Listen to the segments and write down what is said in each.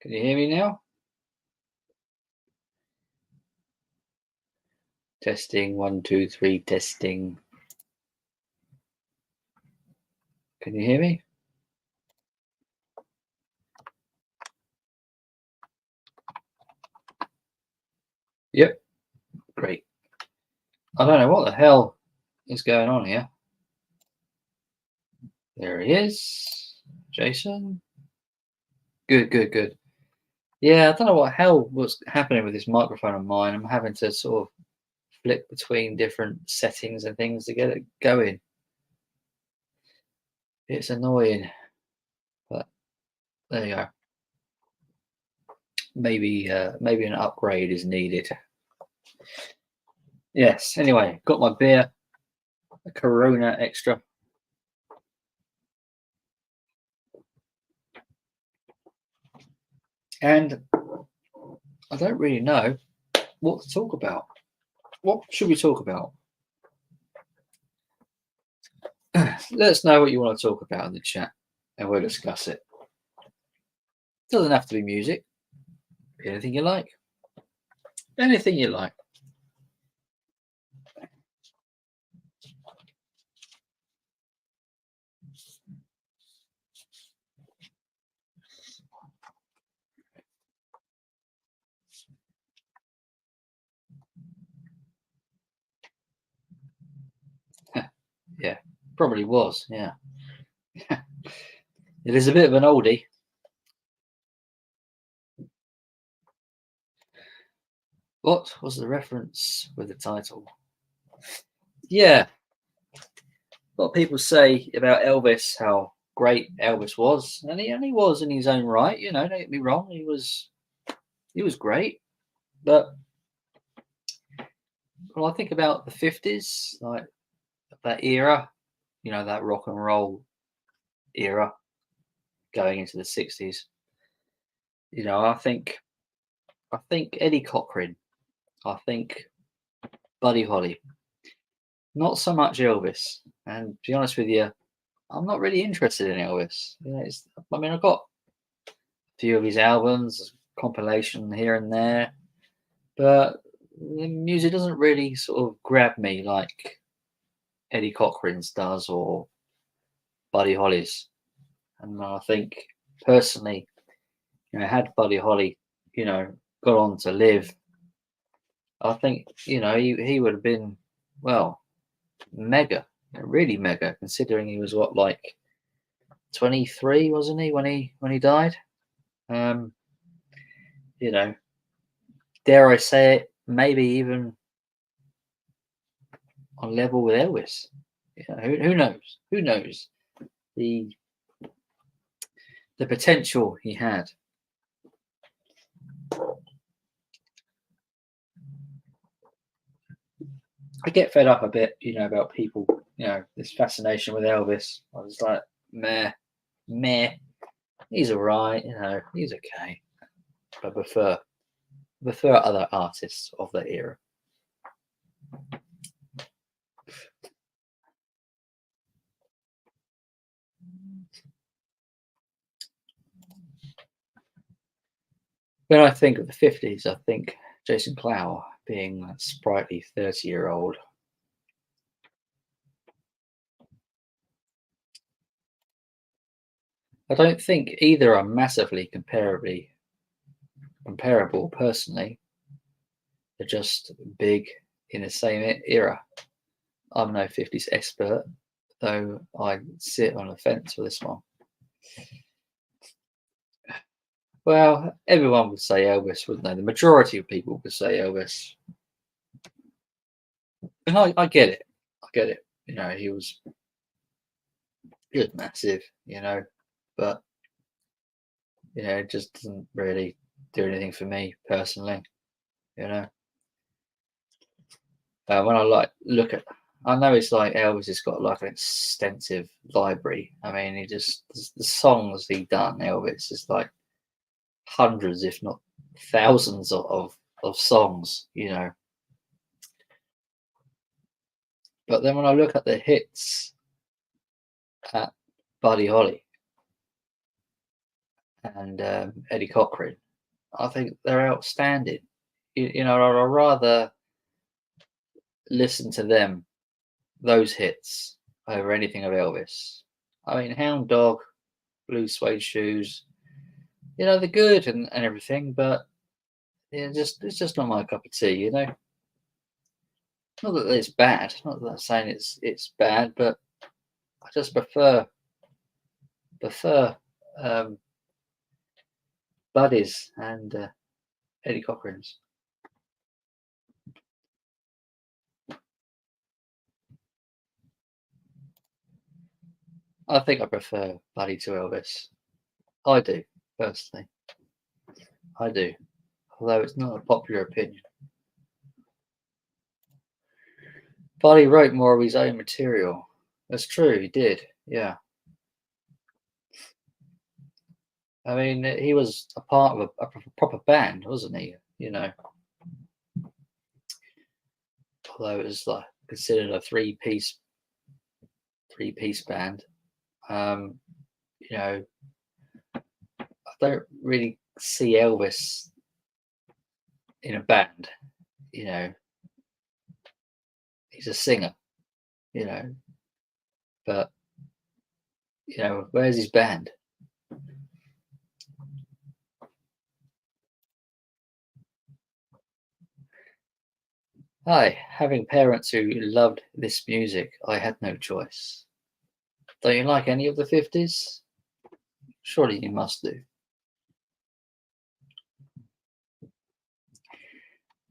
Can you hear me now? Testing, 1, 2, 3, testing. Can you hear me? Yep, great. I don't know what the hell is going on here. There he is, Jason. Good, good, good. Yeah, I don't know what hell was happening with this microphone of mine. I'm having to sort of flip between different settings and things to get it going. It's annoying, but there you go. Maybe an upgrade is needed. Yes. Anyway, got my beer, a Corona Extra. And I don't really know what to talk about. What should we talk about? Let us know what you want to talk about in the chat and we'll discuss it. Doesn't have to be music. Anything you like. Anything you like. Yeah, probably was. Yeah. It is a bit of an oldie. What was the reference with the title? Yeah. A lot of people say about Elvis how great Elvis was, and he was in his own right. You know, don't get me wrong, he was great. But when I think about the 50s, like that era, you know, that rock and roll era going into the 60s, you know, I think Eddie Cochran, I think Buddy Holly, not so much Elvis. And to be honest with you, I'm not really interested in Elvis. You know, I mean, I've got a few of his albums, compilation here and there, but the music doesn't really sort of grab me like Eddie Cochran's does or Buddy Holly's. And I think personally, you know, had Buddy Holly, you know, got on to live, I think, you know, he would have been, well, mega, really mega, considering he was what, like 23, wasn't he, when he died? Um, you know, dare I say it, maybe even on level with Elvis. You know, who knows? Who knows the potential he had? I get fed up a bit, you know, about people, you know, this fascination with Elvis. I was like, meh, he's all right, you know, he's okay. But I prefer other artists of that era. When I think of the 50s, I think Jason Clower being that sprightly 30-year-old. I don't think either are massively comparable personally. They're just big in the same era. I'm no 50s expert, though I sit on the fence for this one. Well, everyone would say Elvis, wouldn't they? The majority of people would say Elvis. And I get it. I get it. You know, he was massive, you know, but you know, it just doesn't really do anything for me personally, you know. When I look at, I know it's like Elvis has got like an extensive library. I mean, the songs he done, Elvis, is like hundreds, if not thousands of songs, you know. But then when I look at the hits at Buddy Holly, and Eddie Cochran. I think they're outstanding. I'd rather listen to them, those hits, over anything of Elvis. I mean, Hound Dog, Blue Suede Shoes, they're good and everything, but it's just not my cup of tea. Not that it's bad, not that I'm saying it's bad, but I just prefer um, Buddies and Eddie Cochran's. I think I prefer Buddy to Elvis. I do, personally. I do. Although it's not a popular opinion. Buddy wrote more of his own material. That's true, he did. Yeah. I mean, he was a part of a proper band, wasn't he? Although it was like considered a three-piece band. I don't really see Elvis in a band. He's a singer. But where's his band? Hi, having parents who loved this music, I had no choice. Don't you like any of the 50s? Surely you must do.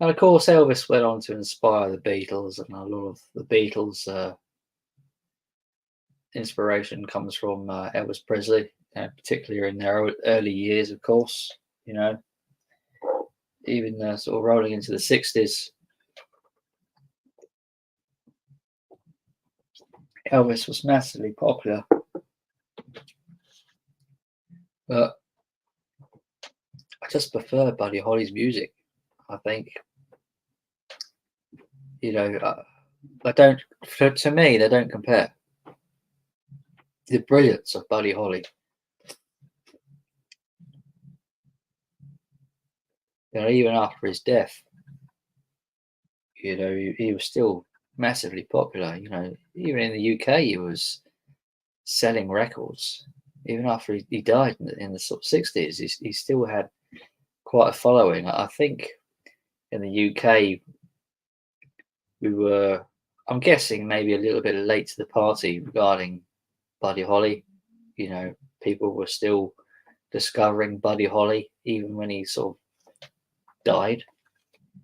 And of course, Elvis went on to inspire the Beatles, and a lot of the Beatles' inspiration comes from Elvis Presley, particularly in their early years, of course. Even sort of rolling into the 60s. Elvis was massively popular, but I just prefer Buddy Holly's music. I think, I don't. To me, they don't compare. The brilliance of Buddy Holly, even after his death, he was still massively popular. Even in the UK, he was selling records. Even after he died in the sort of 60s, he still had quite a following. I think in the UK, I'm guessing, maybe a little bit late to the party regarding Buddy Holly. People were still discovering Buddy Holly even when he sort of died,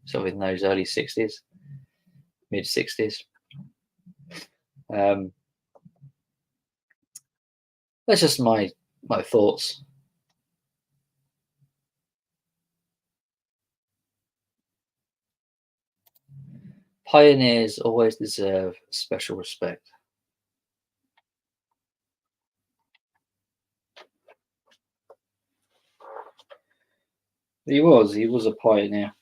sort of in those early 60s, mid 60s. That's just my thoughts. Pioneers always deserve special respect. He was a pioneer.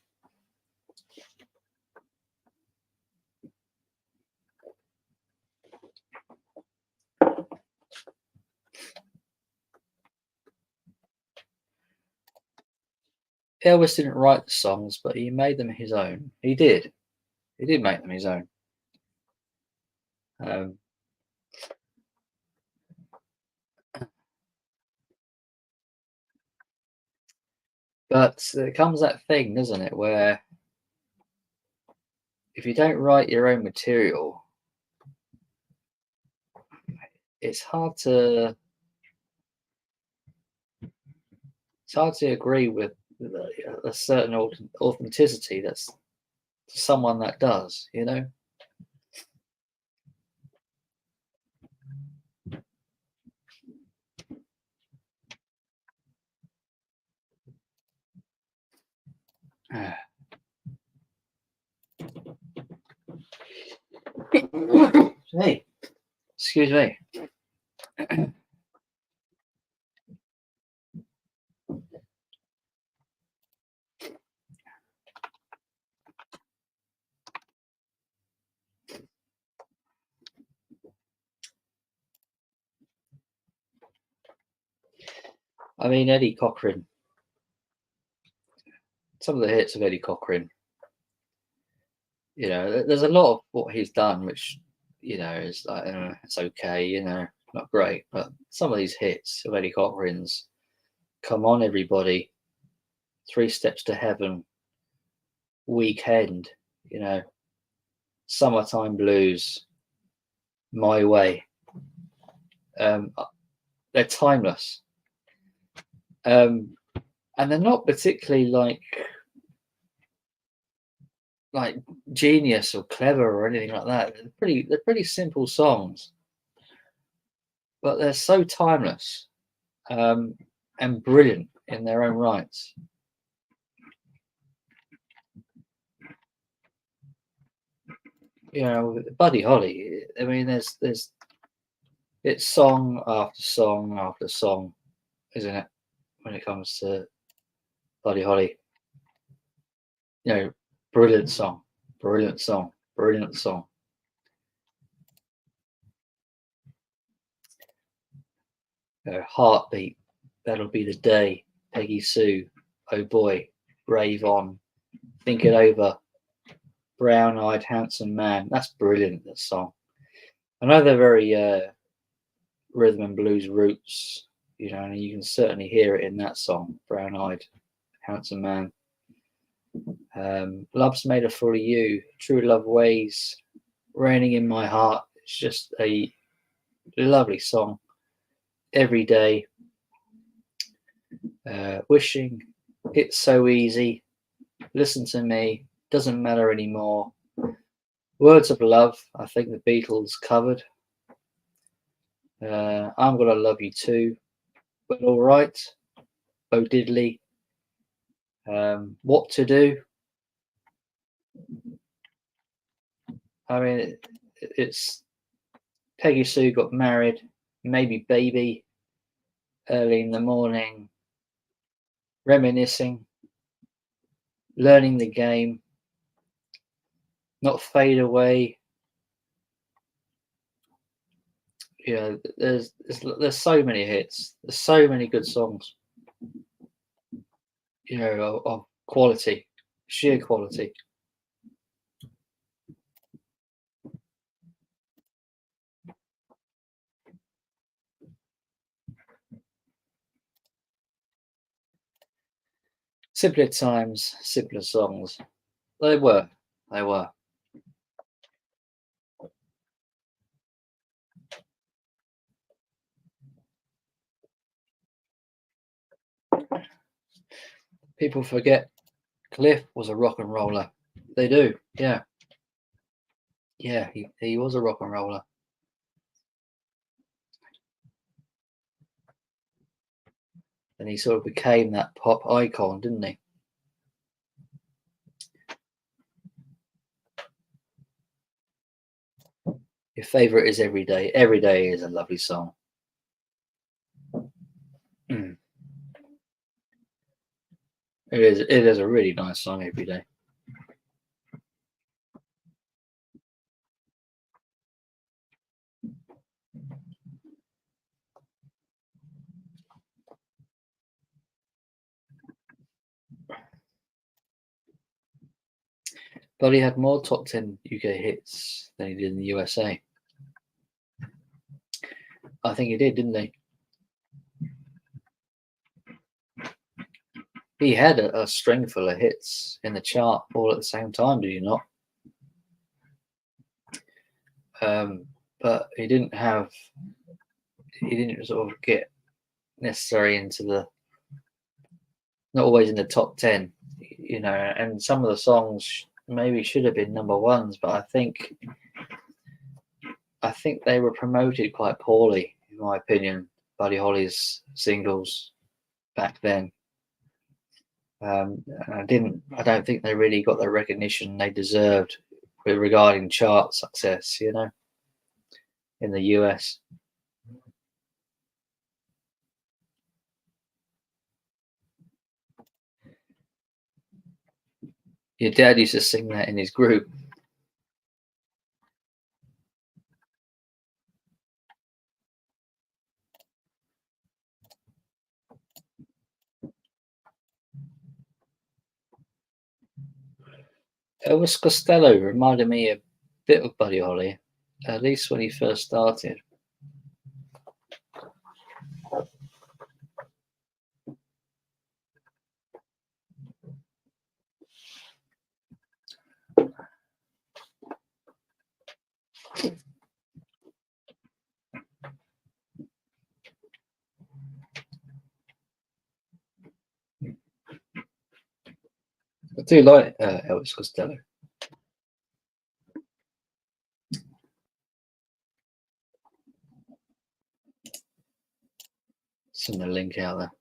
Elvis didn't write the songs, but he made them his own. He did make them his own. But there comes that thing, doesn't it, where if you don't write your own material, it's hard to agree with a certain authenticity that's someone that does. Hey, excuse me. I mean, Eddie Cochran. Some of the hits of Eddie Cochran. You know, there's a lot of what he's done, which is like it's okay. Not great, but some of these hits of Eddie Cochran's, "Come On Everybody," "Three Steps to Heaven," "Weekend," "Summertime Blues," "My Way." They're timeless, and they're not particularly like genius or clever or anything like that. They're pretty simple songs, but they're so timeless, and brilliant in their own rights. Buddy Holly. I mean, it's song after song after song, isn't it? When it comes to Buddy Holly, brilliant song, brilliant song, brilliant song. Heartbeat, That'll Be the Day, Peggy Sue, Oh Boy, Brave On, Think It Over, Brown Eyed Handsome Man. That's brilliant, that song. I know they're very rhythm and blues roots, and you can certainly hear it in that song, Brown Eyed Handsome Man. Love's Made a Fool of You, True Love Ways, Raining in My Heart. It's just a lovely song. Every Day, Wishing, It's So Easy, Listen to Me, Doesn't Matter Anymore, Words of Love, I think the Beatles covered. I'm Gonna Love You Too, But All Right, Bo Diddley, What to Do. I mean, it's Peggy Sue Got Married, Maybe Baby, Early in the Morning, Reminiscing, Learning the Game, Not Fade Away. There's so many hits. There's so many good songs. Of quality, sheer quality. Simpler times, simpler songs. They were. People forget Cliff was a rock and roller. They do, yeah. Yeah, he was a rock and roller. And he sort of became that pop icon, didn't he? Your favourite is Every Day. Every Day is a lovely song. Mm. It is a really nice song, Every Day. But he had more top 10 UK hits than he did in the USA. I think he did, didn't he? He had a string full of hits in the chart all at the same time, did he not? But he didn't sort of get necessarily into not always in the top 10, and some of the songs maybe should have been number ones, but I think they were promoted quite poorly, in my opinion, Buddy Holly's singles back then. I don't think they really got the recognition they deserved regarding chart success, in the US. Your dad used to sing that in his group. Elvis Costello reminded me a bit of Buddy Holly, at least when he first started. I do like Elvis Costello. Send the link out there.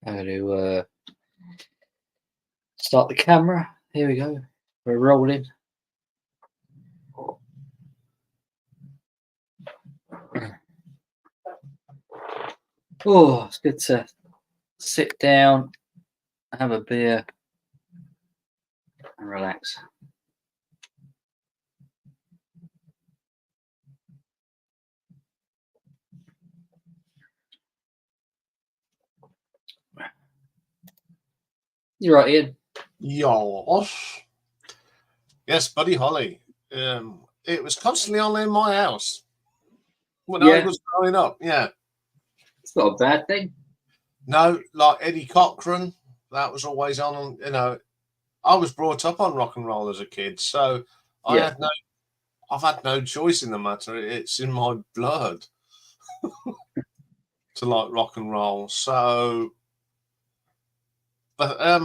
I'm going to start the camera. Here we go. We're rolling. Oh, it's good to sit down, have a beer, and relax. You're right, Ian. Yes, Buddy Holly. It was constantly on in my house when I was growing up. Yeah. It's not a bad thing. No, like Eddie Cochran, that was always on. You know, I was brought up on rock and roll as a kid, so I've had no choice in the matter. It's in my blood to like rock and roll. So, but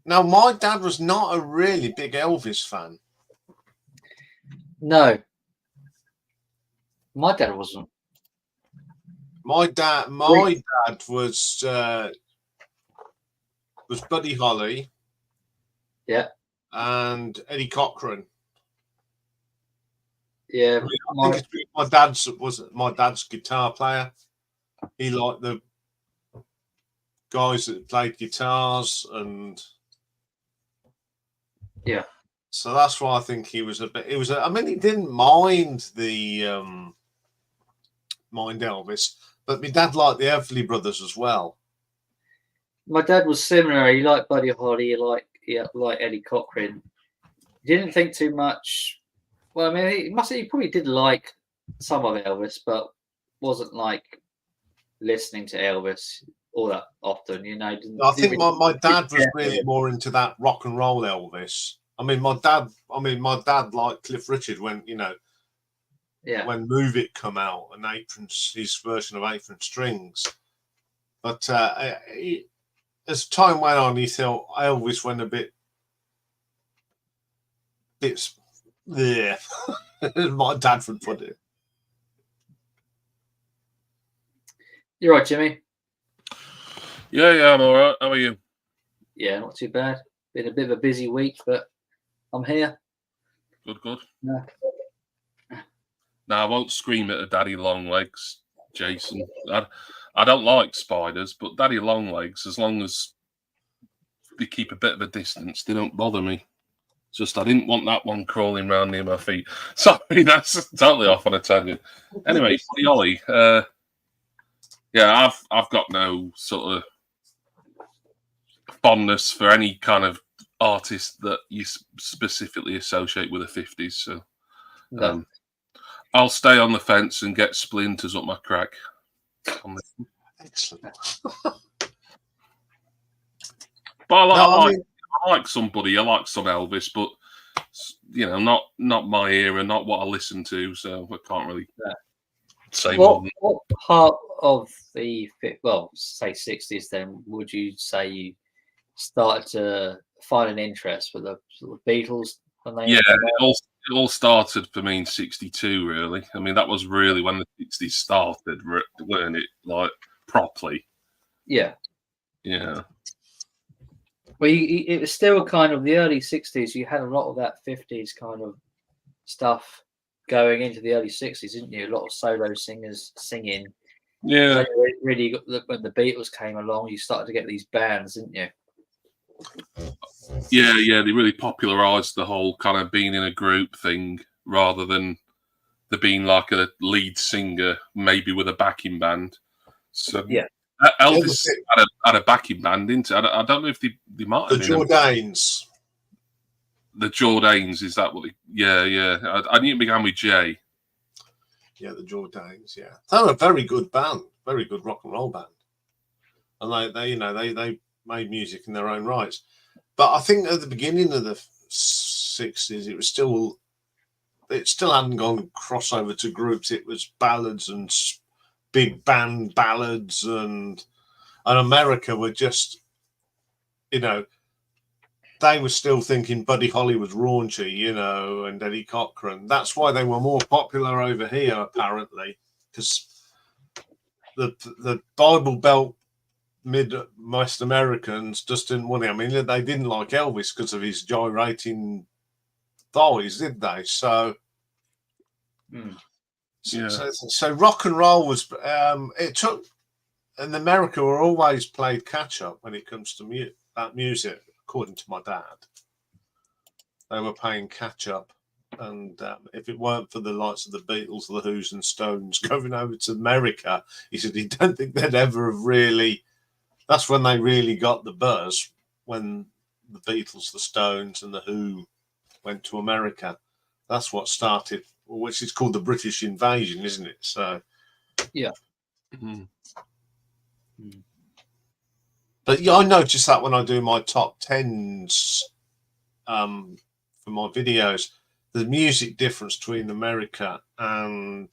now my dad was not a really big Elvis fan. No, my dad wasn't. My dad was Buddy Holly. Yeah. And Eddie Cochran. Yeah. I think my dad's was my dad's guitar player. He liked the guys that played guitars and so that's why I think he was a bit. It was. I mean, he didn't mind the mind Elvis, but my dad liked the Everly Brothers as well. My dad was similar. He liked Buddy Holly. He liked Eddie Cochran. He didn't think too much. Well, I mean, he probably did like some of Elvis, but wasn't like listening to Elvis all that often. You know. I think my dad was really more into that rock and roll Elvis. I mean, my dad liked Cliff Richard when when Move It come out and his version of Apron Strings. But as time went on, he thought Elvis went a bit yeah. My dad would put it. You're right, Jimmy. Yeah, I'm all right. How are you? Yeah, not too bad. Been a bit of a busy week, but I'm here. Good. No, I won't scream at a daddy long legs, Jason. I don't like spiders, but daddy long legs, as long as they keep a bit of a distance, they don't bother me. Just I didn't want that one crawling around near my feet. Sorry, that's totally off on a tangent. Anyway, Buddy Holly, I've got no sort of fondness for any kind of artist that you specifically associate with the 50s. So I'll stay on the fence and get splinters up my crack. Excellent. But I like somebody. I like some Elvis, but not my era, not what I listen to. So I can't really say more. What part of the say 60s then would you say you started to find an interest for the sort of Beatles? It all started for me in '62. Really, I mean that was really when the '60s started, weren't it? Like properly. Yeah. Well, it was still kind of the early 60s. You had a lot of that 50s kind of stuff going into the early 60s, didn't you? A lot of solo singers singing. Yeah. So really, when the Beatles came along, you started to get these bands, didn't you? Yeah. They really popularised the whole kind of being in a group thing rather than there being like a lead singer, maybe with a backing band. So Elvis had a backing band, didn't it? I don't know if they might have the been Jordanes. The Jordanes, is that what? Yeah. I knew it began with J. Yeah, the Jordanes. Yeah, they're a very good band, very good rock and roll band, and they made music in their own rights. But I think at the beginning of the 60s, it still hadn't gone crossover to groups. It was ballads and big band ballads, and America were just, they were still thinking Buddy Holly was raunchy, and Eddie Cochran. That's why they were more popular over here, apparently, because the Bible Belt Midwest Americans just didn't want it. I mean, they didn't like Elvis because of his gyrating thighs, did they? So, so rock and roll was. It took, in America, were always played catch up when it comes to that music. According to my dad, they were playing catch up, and if it weren't for the likes of the Beatles, the Who's, and Stones going over to America, he said he don't think they'd ever have really. That's when they really got the buzz, when the Beatles, the Stones, and the Who went to America. That's what started, which is called the British invasion, isn't it? So, yeah. But yeah, I noticed that when I do my top 10s for my videos, the music difference between America and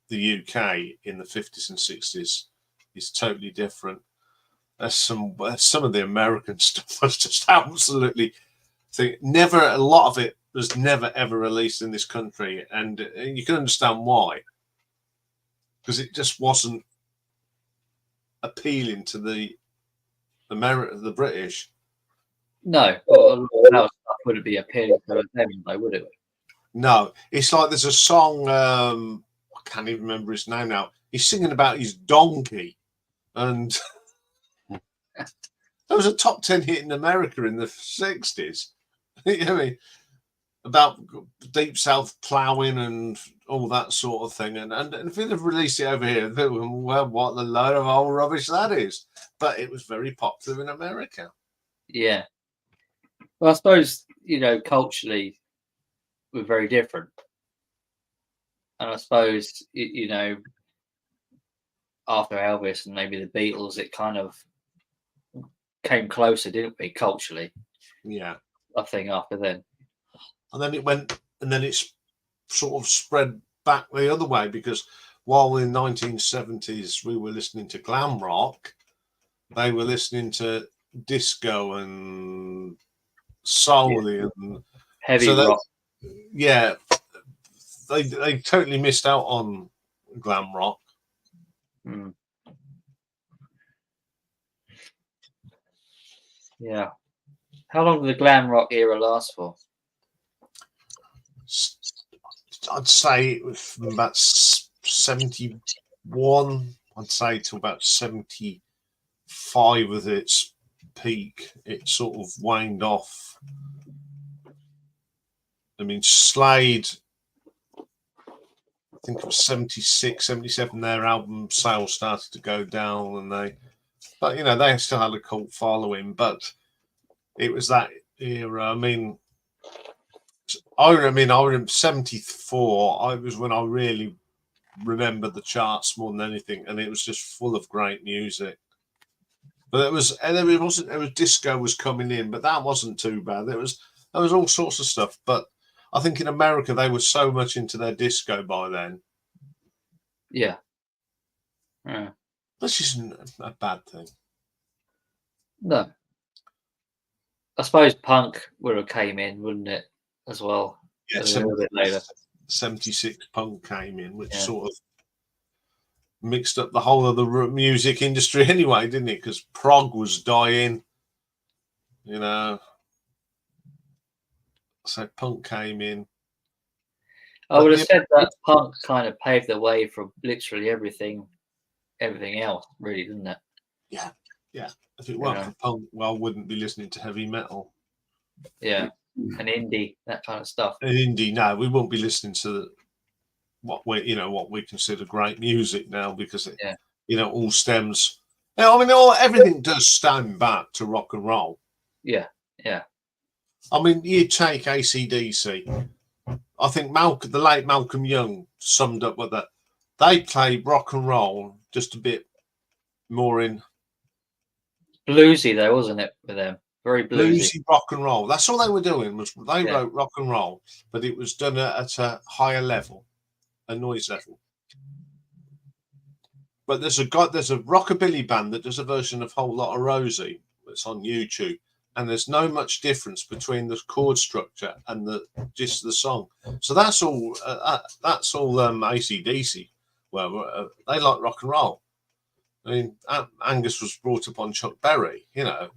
the UK in the 50s and 60s is totally different. There's some of the American stuff was just absolutely a lot of it was never ever released in this country, and you can understand why, because it just wasn't appealing to the British. No, well, that wouldn't be appealing to them, though, would it? No, it's like there's a song. I can't even remember his name now. He's singing about his donkey, and that was a top 10 hit in America in the 60s. You know what I mean? About deep south ploughing and all that sort of thing. And if they'd have released it over here, well, what a load of old rubbish that is. But it was very popular in America. Yeah. Well, I suppose, culturally, we're very different. And I suppose, after Elvis and maybe the Beatles, it kind of came closer, didn't we, culturally? Yeah. I think after then. And then it's sort of spread back the other way, because while in the 1970s we were listening to glam rock, they were listening to disco and soul and heavy rock. Yeah, they totally missed out on glam rock. Yeah. How long did the glam rock era last for? I'd say it was from about 71. I'd say till about 75 was its peak. It sort of waned off. I mean, Slade, I think it was 76, 77, their album sales started to go down, and they still had a cult following, but it was that era. I remember 74. I was when I really remember the charts more than anything, and it was just full of great music. But it wasn't. It was disco was coming in, but that wasn't too bad. There was all sorts of stuff. But I think in America they were so much into their disco by then. Yeah. This isn't a bad thing. No. I suppose punk would have came in, wouldn't it, as well? Yeah, a little bit later. 76 punk came in, which sort of mixed up the whole of the music industry anyway, didn't it? Because prog was dying, So punk came in. I would have said that punk kind of paved the way for literally everything else, really, didn't it? Yeah. If it weren't for punk, I wouldn't be listening to heavy metal. Yeah, and indie, that kind of stuff. And indie, no, we won't be listening to what we consider great music now, because it all stems Yeah, I mean, everything does stand back to rock and roll. Yeah. I mean, you take AC/DC. I think the late Malcolm Young summed up with that. They played rock and roll just a bit more in bluesy, though, wasn't it, with them? Very bluesy rock and roll. That's all they were doing. Wrote rock and roll, but it was done at a higher level, a noise level. But there's a rockabilly band that does a version of Whole Lotta Rosie that's on YouTube, and there's no much difference between the chord structure and just the song. So that's all. AC/DC. Well, they like rock and roll. I mean, Angus was brought up on Chuck Berry, you know.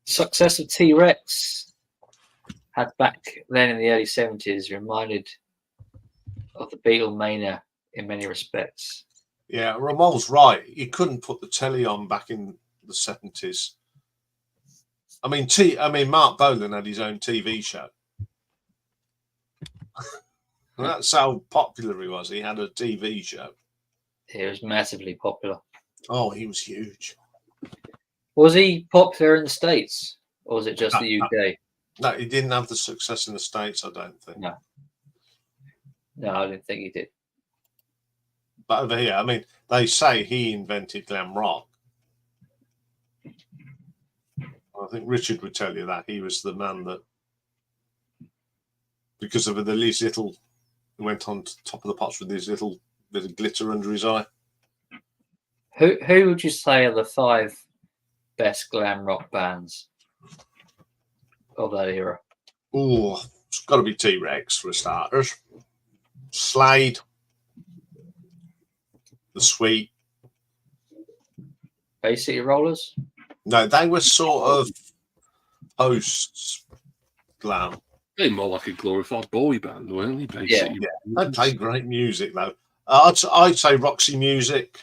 Success of T-Rex had back then in the early 70s reminded of the Beatlemania in many respects. Yeah, Ramon's right. You couldn't put the telly on back in the 70s. I mean, Mark Bolan had his own TV show. That's how popular he was. He had a TV show. He was massively popular. Oh, he was huge. Was he popular in the States, or was it just the UK? No, he didn't have the success in the States, I don't think. No, I didn't think he did. But over here, I mean, they say he invented glam rock. I think Richard would tell you that he was the man that, because of these little, he went on top of the pots with his little bit of glitter under his eye. Who would you say are the 5 best glam rock bands of that era? Oh, it's got to be T-Rex for starters. Slade, The Sweet. Bay City Rollers? No, they were sort of post glam. They're more like a glorified boy band, weren't they? Basically. Yeah. They played great music though. I'd say Roxy Music.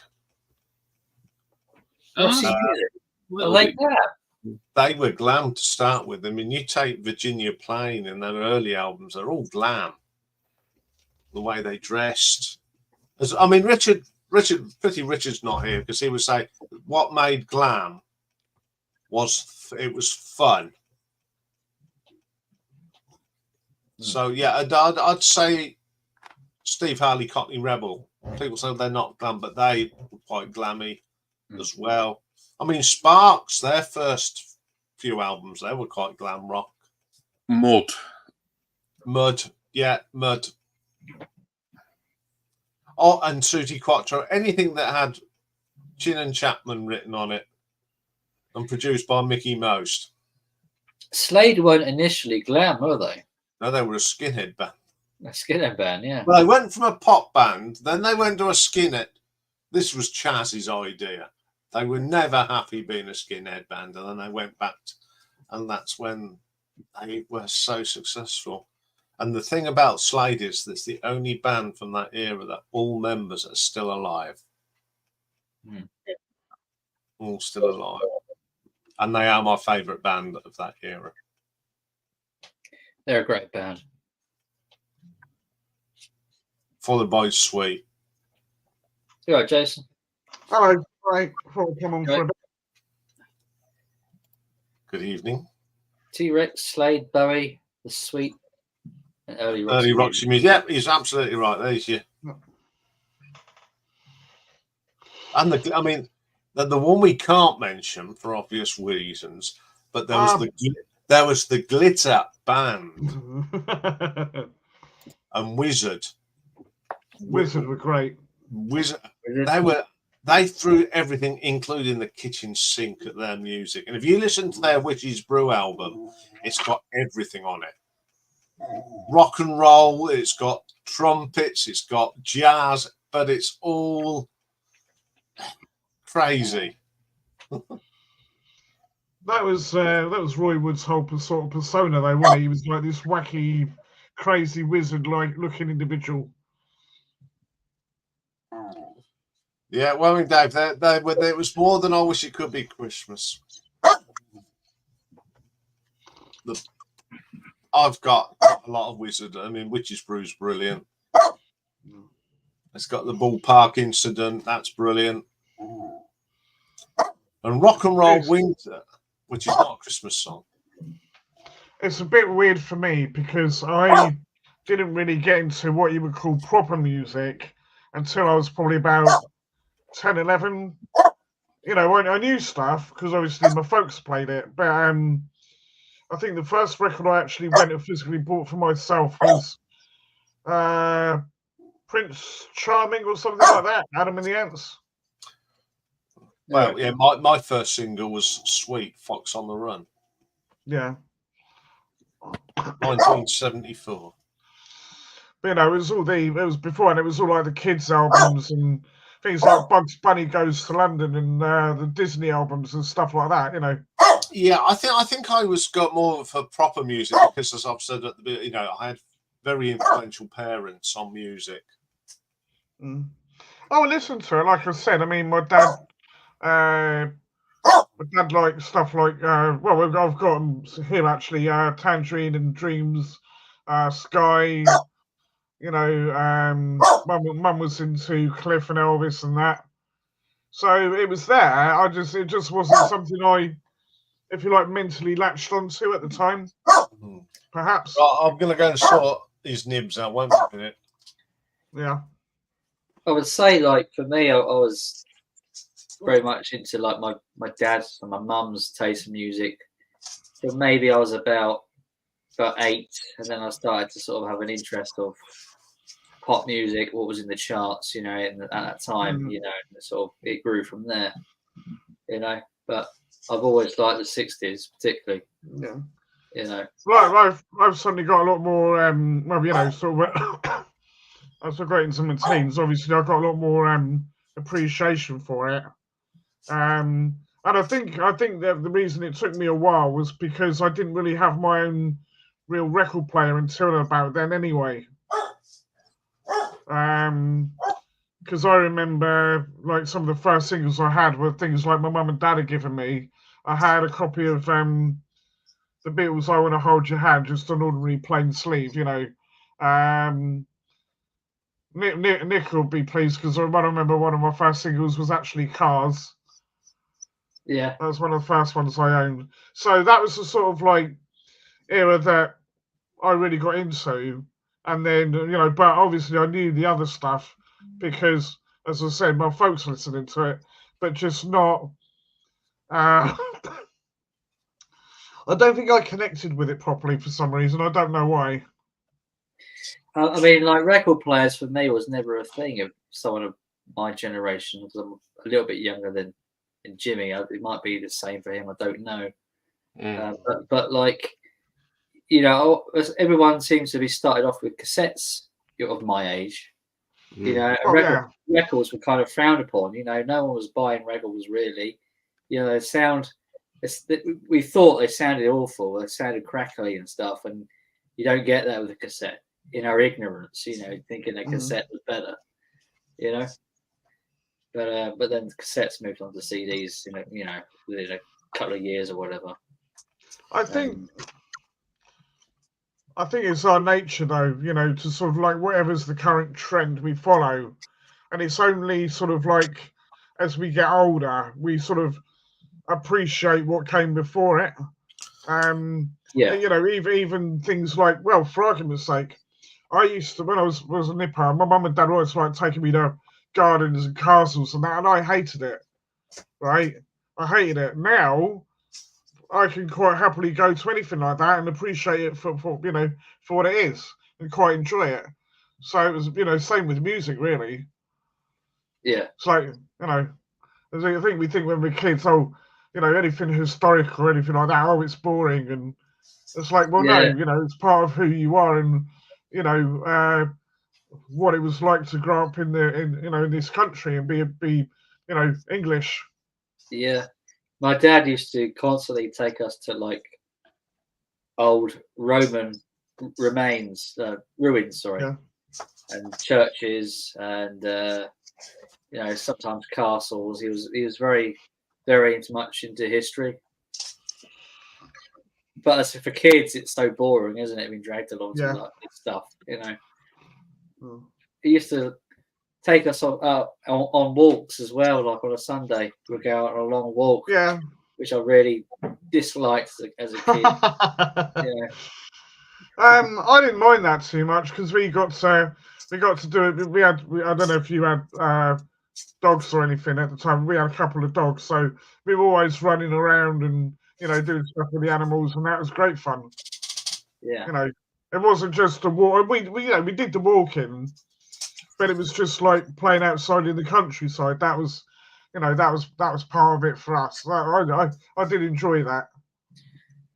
Roxy Music. Like that. They were glam to start with. I mean, you take Virginia Plain and their early albums; they're all glam. The way they dressed. I mean, Richard's not here because he would say what made glam was fun. So yeah, I'd say Steve Harley, Cockney Rebel. People say they're not glam, but they were quite glammy as well. I mean, Sparks, their first few albums, they were quite glam rock. Mud. Yeah, Mud. Oh, and Suti Quattro, anything that had Chin and Chapman written on it and produced by Mickey Most. Slade weren't initially glam, were they? No, they were a skinhead band. A skinhead band, yeah. Well, they went from a pop band, then they went to a skinhead. This was Chaz's idea. They were never happy being a skinhead band, and then they went back, and that's when they were so successful. And the thing about Slade is that's the only band from that era that all members are still alive. All still alive. And they are my favourite band of that era. They're a great band. Followed by Sweet. You all right, Jason? Hello. Right. Before I come on for a bit. Good evening. T-Rex, Slade, Bowie, The Sweet, and early Roxy Music. Yeah, he's absolutely right. There's you. And the one we can't mention for obvious reasons, but there was the Glitter Band and Wizzard. Wizzard were great. Wizzard. They threw everything, including the kitchen sink, at their music. And if you listen to their Witch's Brew album, it's got everything on it. Rock and roll, it's got trumpets, it's got jazz, but it's all crazy. That was Roy Wood's whole sort of persona, though, wasn't he? He was like this wacky, crazy wizard-like looking individual. Yeah, well, I mean, Dave, it was more than I Wish It Could Be Christmas. I've got a lot of Wizzard. I mean, Witch's Brew's brilliant. It's got the ballpark incident. That's brilliant. And Rock and Roll Winter, which is not a Christmas song. It's a bit weird for me because I didn't really get into what you would call proper music until I was probably about 10, 11. You know, I knew stuff because obviously my folks played it. But I think the first record I actually went and physically bought for myself was Prince Charming or something like that, Adam and the Ants. Well, yeah, my first single was Sweet, Fox on the Run. Yeah. 1974. But, you know, it was before, and it was all like the kids' albums and things like Bugs Bunny Goes to London and the Disney albums and stuff like that, you know. Yeah, I think I got more for proper music because, as I've said at the beginning, you know, I had very influential parents on music. Mm. Oh, listen to it. Like I said, I mean, my dad liked stuff like well, I've got 'em here actually. Tangerine and Dreams, Sky. You know, mum was into Cliff and Elvis and that. So it was there. It just wasn't something I, if you like, mentally latched onto at the time. Perhaps. I'm going to go and sort these nibs out, won't be a minute. Yeah. I would say, like, for me, I was very much into like my dad's and my mum's taste in music. So maybe I was about 8, and then I started to sort of have an interest of pop music, what was in the charts, you know, at that time, you know, and sort of it grew from there, you know. But I've always liked the 60s, particularly. Yeah. You know. Right, I've suddenly got a lot more well, you know, sort of as I got into my teens, obviously I got a lot more appreciation for it. And I think that the reason it took me a while was because I didn't really have my own real record player until about then anyway. Because I remember like some of the first singles I had were things like my mum and dad had given me. I had a copy of the Beatles' "I Want to Hold Your Hand," just an ordinary plain sleeve, you know. Nick will be pleased because I remember one of my first singles was actually "Cars." Yeah, that was one of the first ones I owned. So that was the sort of like era that I really got into. And then, you know, but obviously I knew the other stuff because, as I said, my folks were listening to it, but just not. I don't think I connected with it properly for some reason. I don't know why. I mean, like record players for me was never a thing of someone of my generation because I'm a little bit younger than Jimmy. It might be the same for him. I don't know. But like, you know, everyone seems to be started off with cassettes of my age. You know, records were kind of frowned upon. You know, no one was buying records really. You know, we thought they sounded awful. They sounded crackly and stuff, and you don't get that with a cassette. In our ignorance, you know, thinking a cassette was better. You know, but then the cassettes moved on to CDs. You know, within a couple of years or whatever. I think it's our nature, though, you know, to sort of like whatever's the current trend we follow. And it's only sort of like as we get older, we sort of appreciate what came before it. You know, even things like, well, for argument's sake, I used to, when I was a nipper, my mum and dad always like taking me to gardens and castles and that, and I hated it, right? I hated it. Now, I can quite happily go to anything like that and appreciate it for you know, for what it is and quite enjoy it. So it was, you know, same with music, really. Yeah. It's like, you know, I think we think when we're kids, oh, you know, anything historical or anything like that, oh, it's boring. And it's like, well, no, you know, it's part of who you are and, you know, what it was like to grow up in this country and be, you know, English. Yeah. My dad used to constantly take us to like old Roman ruins, and churches, and you know, sometimes castles. He was very, very much into history. But as for kids, it's so boring, isn't it? Being dragged along to like this stuff, you know. He used to take us on walks as well. Like on a Sunday, we'll go out on a long walk. Yeah. Which I really disliked as a kid. Yeah. I didn't mind that too much because we got to do it. I don't know if you had dogs or anything at the time. We had a couple of dogs, so we were always running around and doing stuff with the animals, and that was great fun. Yeah. It wasn't just a walk. We did the walking, but it was just like playing outside in the countryside. That was that was part of it for us. I did enjoy that.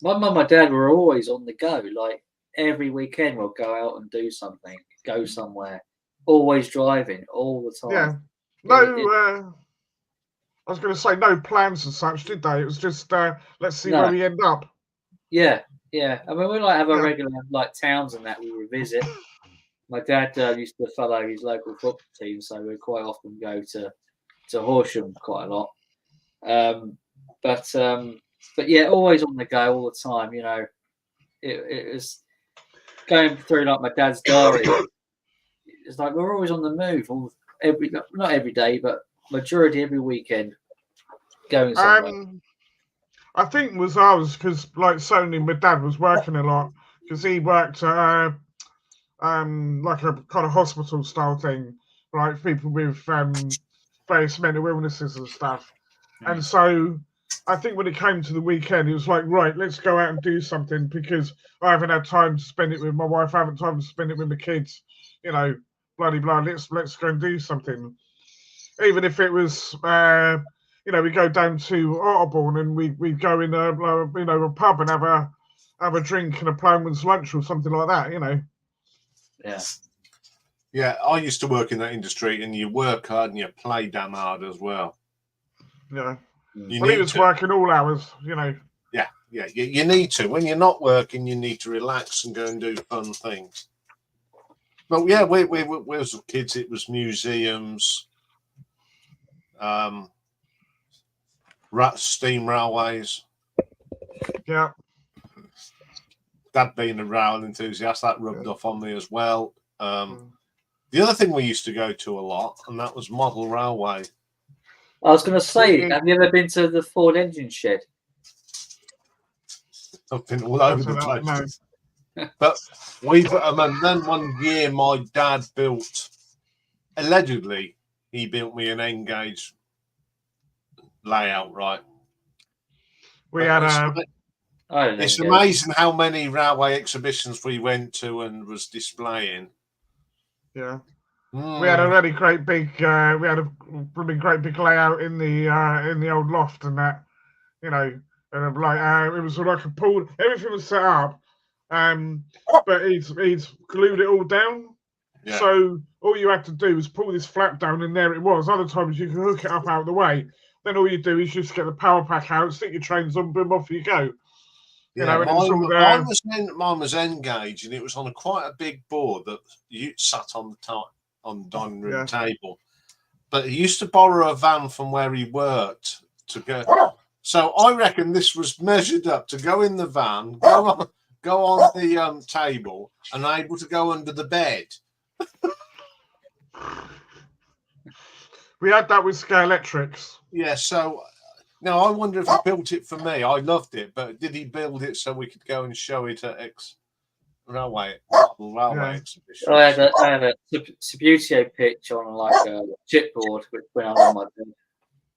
My mum and dad were always on the go. Like every weekend, we'll go out and do something, go somewhere. Always driving all the time. Yeah. I was going to say no plans as such, did they? It was just let's see where we end up. Yeah, yeah. I mean, we like have a regular like towns and that we would visit. My dad used to follow his local football team, so we quite often go to Horsham quite a lot. But yeah, always on the go all the time. It was going through like my dad's diary. It's like we're always on the move, not every day, but majority every weekend, going somewhere. I think it was ours because like certainly my dad was working a lot because he worked at like a kind of hospital style thing, like people with various mental illnesses and stuff. And so I think when it came to the weekend, it was like, right, let's go out and do something because I haven't had time to spend it with my wife. I haven't time to spend it with my kids, bloody blah. Let's go and do something. Even if it was, we go down to Otterbourne and we go in a pub and have a drink and a ploughman's lunch or something like that, Yeah. Yeah, I used to work in that industry, and you work hard and you play damn hard as well. Yeah. He was working all hours, Yeah, you need to. When you're not working, you need to relax and go and do fun things. But yeah, we as kids, it was museums, steam railways. Yeah. Dad being a rail enthusiast, that rubbed off on me as well. The other thing we used to go to a lot, and that was model railway. I was going to say, have you ever been to the Ford engine shed? I've been all over the place. No. But and then one year my dad allegedly, he built me an N-gauge layout, right? It's amazing how many railway exhibitions we went to and was displaying. Yeah. We had a really great big great big layout in the old loft and that, and it was like a pool. Everything was set up, but he's glued it all down. Yeah. So all you had to do was pull this flap down, and there it was. Other times you can hook it up out of the way. Then all you do is just get the power pack out, stick your trains on, boom, off you go. Mine was N-gauge, and it was on quite a big board that you sat on the dining room table. But he used to borrow a van from where he worked to go. So I reckon this was measured up to go in the van, go on the table, and able to go under the bed. We had that with Scalextrics. Yeah, so now I wonder if he built it for me. I loved it, but did he build it so we could go and show it at railway exhibition? I had a Subutio pitch on like a chipboard which went under my bed.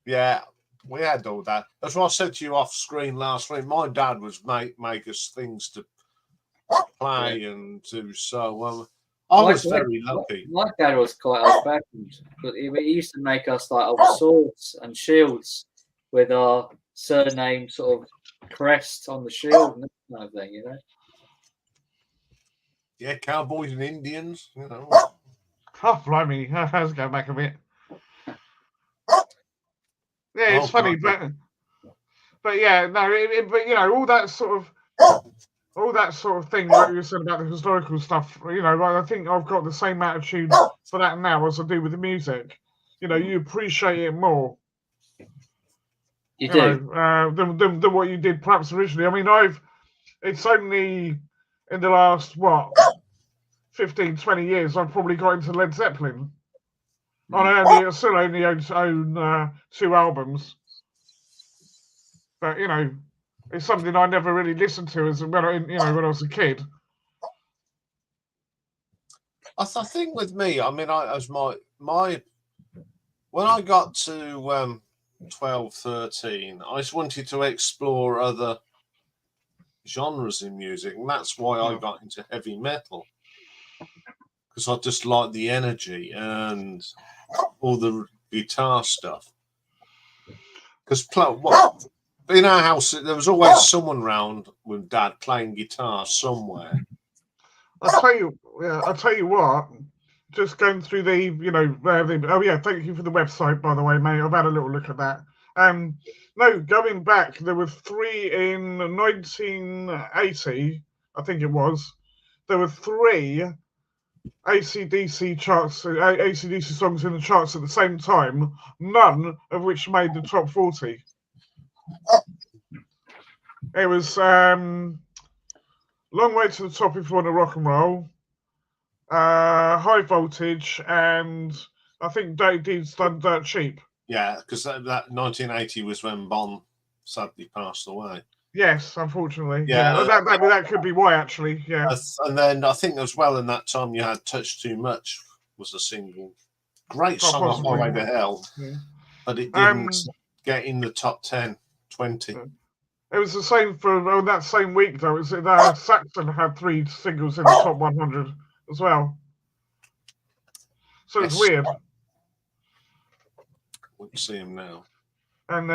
Yeah, we had all that. That's what I said to you off screen last week. My dad was make us things to play and do so. I was very lucky. My dad was quite old-fashioned, but he used to make us like old swords and shields with our surname sort of crest on the shield and that kind of thing, Yeah, cowboys and Indians, Oh, blimey, let's go back a bit. Yeah, it's funny, but yeah, no, but all that sort of thing that you said about the historical stuff, I think I've got the same attitude for that now as I do with the music. You appreciate it more. You do. Than what you did perhaps originally. I mean, it's only in the last, 15, 20 years, I've probably got into Led Zeppelin. I still only own 2 albums, but it's something I never really listened to when I was a kid. I think with me, I mean, as my when I got to 12, 13, I just wanted to explore other genres in music, and that's why I got into heavy metal, because I just like the energy and all the guitar stuff. Because in our house, there was always someone round with Dad playing guitar somewhere. I'll tell you what. Just going through thank you for the website, by the way, mate. I've had a little look at that. No, going back, there were 3 in 1980, I think it was. There were 3 AC/DC songs in the charts at the same time, none of which made the top 40. It was Long Way to the Top if you want to rock and roll, High Voltage, and I think Dirty Deeds Done Dirt Cheap. Yeah, because that 1980 was when Bon sadly passed away. Yes, unfortunately. Yeah, that could be why, actually. Yeah. And then I think as well in that time you had Touch Too Much was a single. Great song off My Way to Hell, but it didn't get in the top 10, 20. It was the same for that same week, though. Saxon had 3 singles in the top 100 as well. So it's weird. We can see him now. And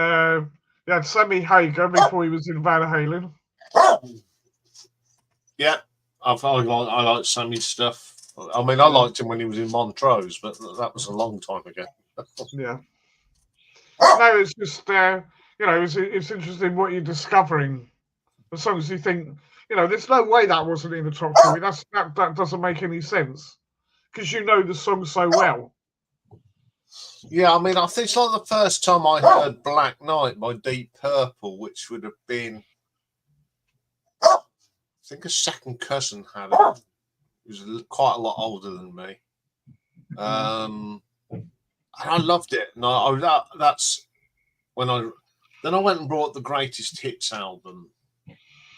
you had Sammy Hagar before he was in Van Halen. Yeah, I like Sammy's stuff. I mean, I liked him when he was in Montrose, but that was a long time ago. Yeah. No, it's just it's interesting what you're discovering. The songs you think, there's no way that wasn't in the top 40. That doesn't make any sense because you know the song so well. Yeah, I mean, I think it's like the first time I heard Black Knight by Deep Purple, which would have been, I think a second cousin had it. He was quite a lot older than me. And I loved it. And that's when then I went and bought the Greatest Hits album,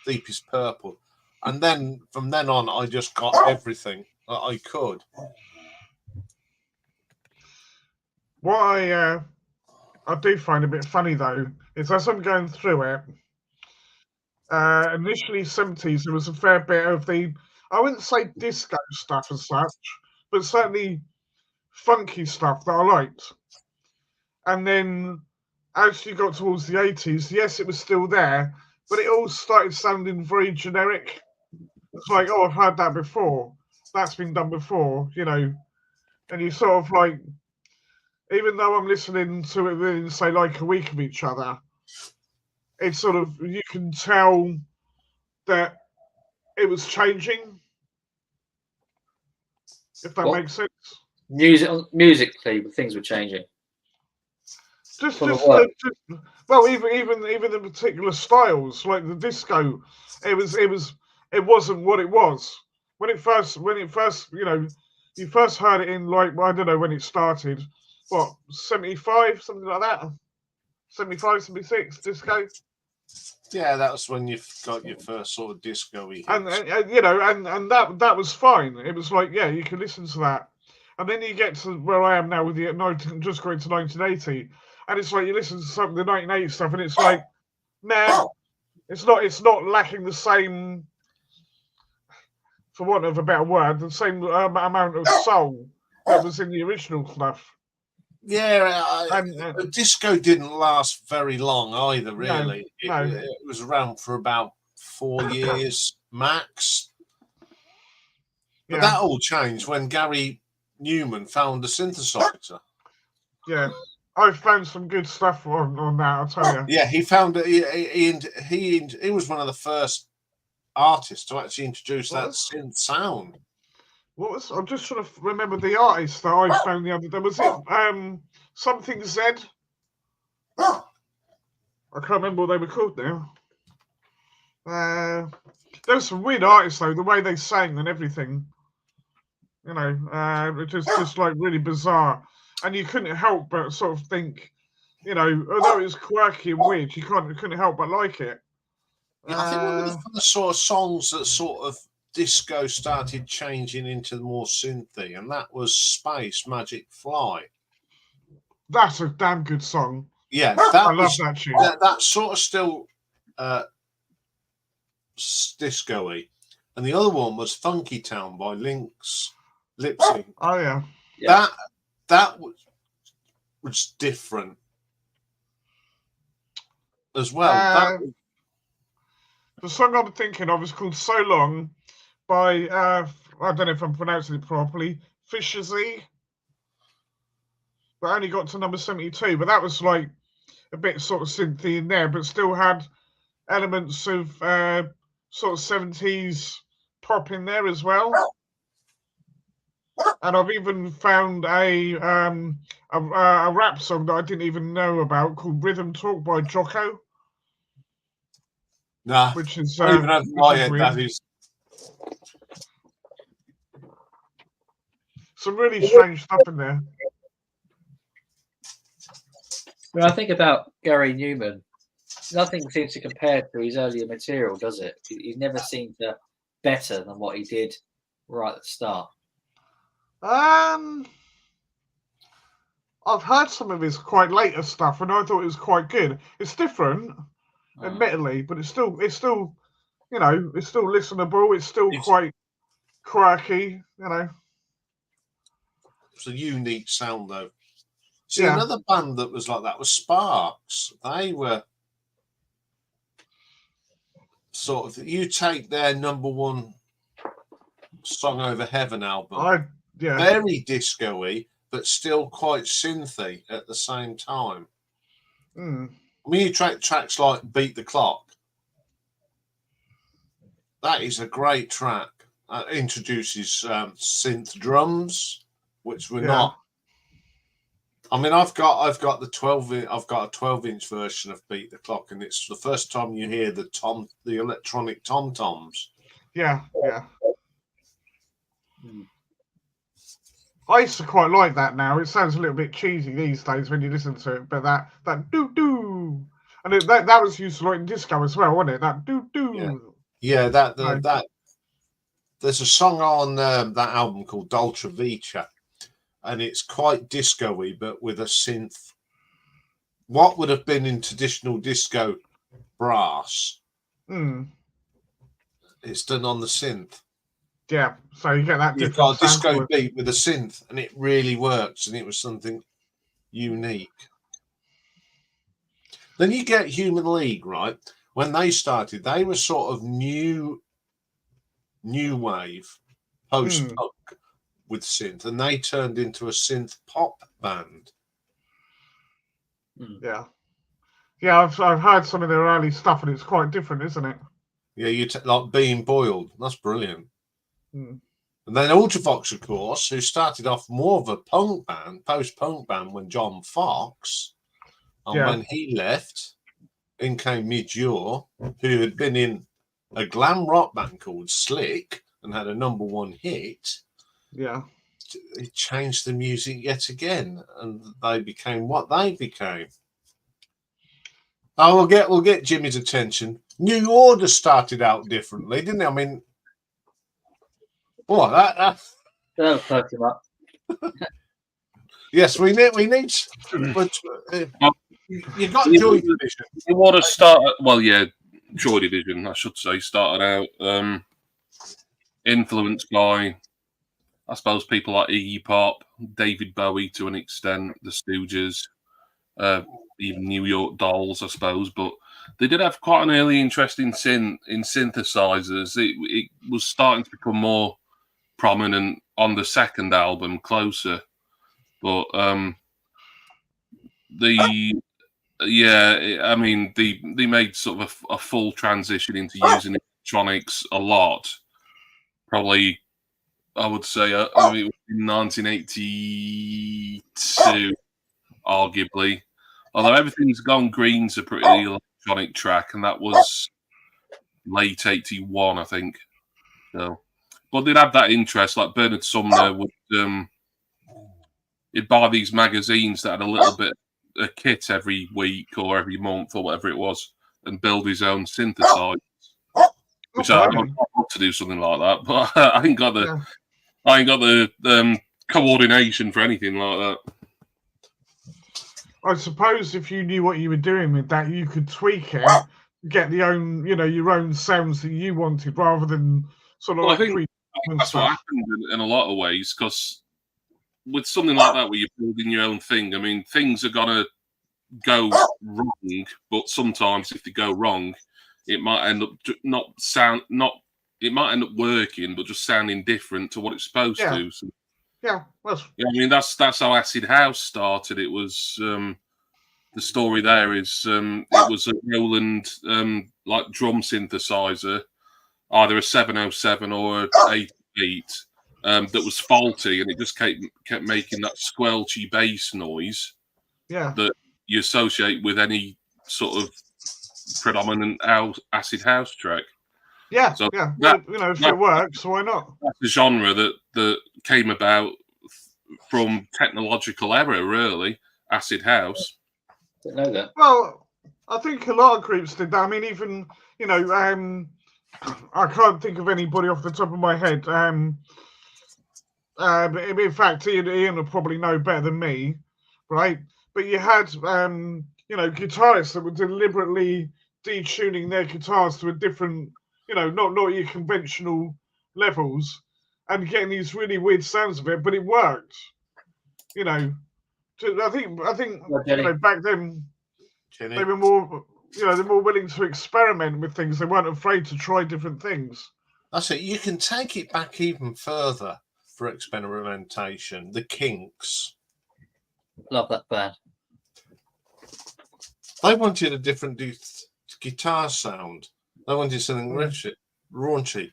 Deepest Purple. And then from then on, I just got everything that I could. What I do find a bit funny, though, is as I'm going through it, initially 70s, there was a fair bit of I wouldn't say disco stuff as such, but certainly funky stuff that I liked. And then as you got towards the 80s, yes, it was still there, but it all started sounding very generic. It's like, I've heard that before. That's been done before, and you sort of like, even though I'm listening to it within, say, like a week of each other, it's sort of, you can tell that it was changing, if that makes sense. Musically, things were changing. Even the particular styles, like the disco, it wasn't what it was when it first, you first heard it in, like, I don't know when it started. What, 75, something like that? 75, 76, disco? Yeah, that was when you got your first sort of disco-y hits. And that was fine. It was like, yeah, you can listen to that. And then you get to where I am now with just going to 1980, and it's like you listen to some of the 1980 stuff, and it's like, nah, it's not lacking the same, for want of a better word, the same amount of soul that was in the original stuff. Yeah, disco didn't last very long either, really. No. It was around for about 4 years max. But that all changed when Gary Newman found a synthesizer. Yeah, I found some good stuff on that, I'll tell you. Yeah, he found it. He was one of the first artists to actually introduce that synth sound. I'm just trying to remember the artist that I found the other day. Was it something Z? I can't remember what they were called now. There was some weird artists though, the way they sang and everything. It was just like really bizarre. and you couldn't help but sort of think, although it was quirky and weird, you couldn't help but like it. Yeah, I think one of the sort of songs that sort of disco started changing into more synthy, and that was Space Magic Fly. That's a damn good song. Yeah, I love that tune. That's sort of still disco-y. And the other one was Funky Town by Lynx Lip Sync. Oh yeah. That was different as well. The song I'm thinking of is called "So Long" by I don't know if I'm pronouncing it properly, Fisher Z. But I only got to number 72. But that was like a bit sort of synthy in there, but still had elements of sort of 70s pop in there as well. And I've even found a rap song that I didn't even know about called "Rhythm Talk" by Jocko. Nah, which is I don't even have my head. That is some really strange stuff in there. When I think about Gary Newman, nothing seems to compare to his earlier material, does it? He never seemed better than what he did right at the start. I've heard some of his quite later stuff, and I thought it was quite good. It's different, admittedly, but it's still, it's still listenable. It's still quite quirky, It's a unique sound, though. See, another band that was like that was Sparks. They were sort of, you take their number one Song Over Heaven album, very disco-y, but still quite synthy at the same time. Mm. When you take tracks like Beat the Clock, that is a great track. Introduces synth drums, which were not. I mean, I've got the 12. I've got a 12-inch version of Beat the Clock, and it's the first time you hear the electronic tom toms. Yeah. I used to quite like that. Now it sounds a little bit cheesy these days when you listen to it, but that doo doo, and that was used a lot in disco as well, wasn't it? That doo doo. Yeah, that. There's a song on that album called Dolce Vita, and it's quite disco-y, but with a synth. What would have been in traditional disco brass, it's done on the synth. Yeah, so you get that. You've got a disco beat with a synth, and it really works, and it was something unique. Then you get Human League, right? When they started, they were sort of new wave, post-punk with synth, and they turned into a synth pop band. Yeah, I've heard some of their early stuff, and it's quite different, isn't it? Yeah, like Being Boiled. That's brilliant. And then Ultravox, of course, who started off more of a punk band, post-punk band, when John Fox, and when he left, in came Midjure, who had been in a glam rock band called Slick and had a number one hit. Yeah. It changed the music yet again, and they became what they became. Oh, we'll get Jimmy's attention. New Order started out differently, didn't they? I mean, what That'll perk him up. Yes, we need. But you've got Joy Division. You want to start? Well, yeah, Joy Division, I should say, started out influenced by, I suppose, people like Iggy Pop, David Bowie to an extent, the Stooges, even New York Dolls, I suppose. But they did have quite an early interest in synthesizers. It was starting to become more prominent on the second album, Closer. But they made sort of a full transition into using electronics a lot. Probably, I would say, it was in 1982, arguably. Although Everything's Gone Green's a pretty electronic track, and that was late 81, I think. So, but they'd have that interest, like Bernard Sumner would. he'd buy these magazines that had a little bit a kit every week or every month or whatever it was, and build his own synthesizer. Which I'd love to do something like that, but I ain't got the coordination for anything like that. I suppose if you knew what you were doing with that, you could tweak it, get your own sounds that you wanted, rather than sort of I think that's what happened in a lot of ways. Because with something like that, where you're building your own thing, I mean, things are gonna go wrong, but sometimes if they go wrong, it might end up it might end up working, but just sounding different to what it's supposed to. So, I mean, that's how Acid House started. It was the story there is it was a Roland like drum synthesizer, either a 707 or a 88 that was faulty, and it just kept making that squelchy bass noise. That you associate with any sort of predominant acid house track. If it works, why not? That's a genre that came about from technological error, really. Acid house. Didn't know that. Well, I think a lot of groups did that. I mean, even I can't think of anybody off the top of my head. In fact, Ian will probably know better than me, right? But you had guitarists that were deliberately detuning their guitars to a different, not your conventional levels, and getting these really weird sounds of it. But it worked. I think back then they were more, they're more willing to experiment with things. They weren't afraid to try different things. That's it. You can take it back even further for experimentation. The Kinks. Love that band. They wanted a different guitar sound. They wanted something raunchy.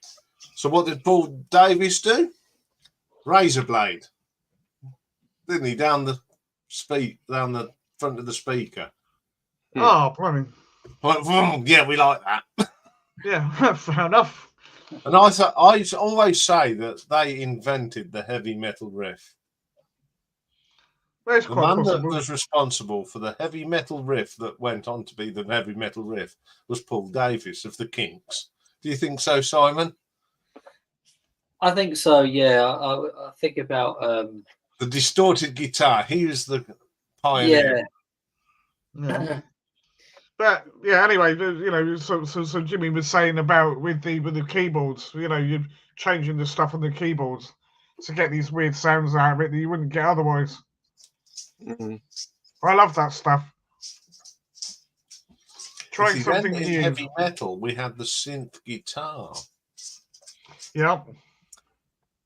So what did Paul Davies do? Razor blade, didn't he? Down the front of the speaker. Oh, blimey. Yeah, we like that. Yeah, fair enough. And I always say that they invented the heavy metal riff. The man that was responsible for the heavy metal riff that went on to be the heavy metal riff was Paul Davies of the Kinks. Do you think so, Simon? I think so, yeah. I think about the distorted guitar. He was the pioneer. Yeah. But yeah, anyway, so Jimmy was saying about with the keyboards, you're changing the stuff on the keyboards to get these weird sounds out of it that you wouldn't get otherwise. Mm-hmm. I love that stuff. Trying something in new. Heavy metal, we had the synth guitar. Yep.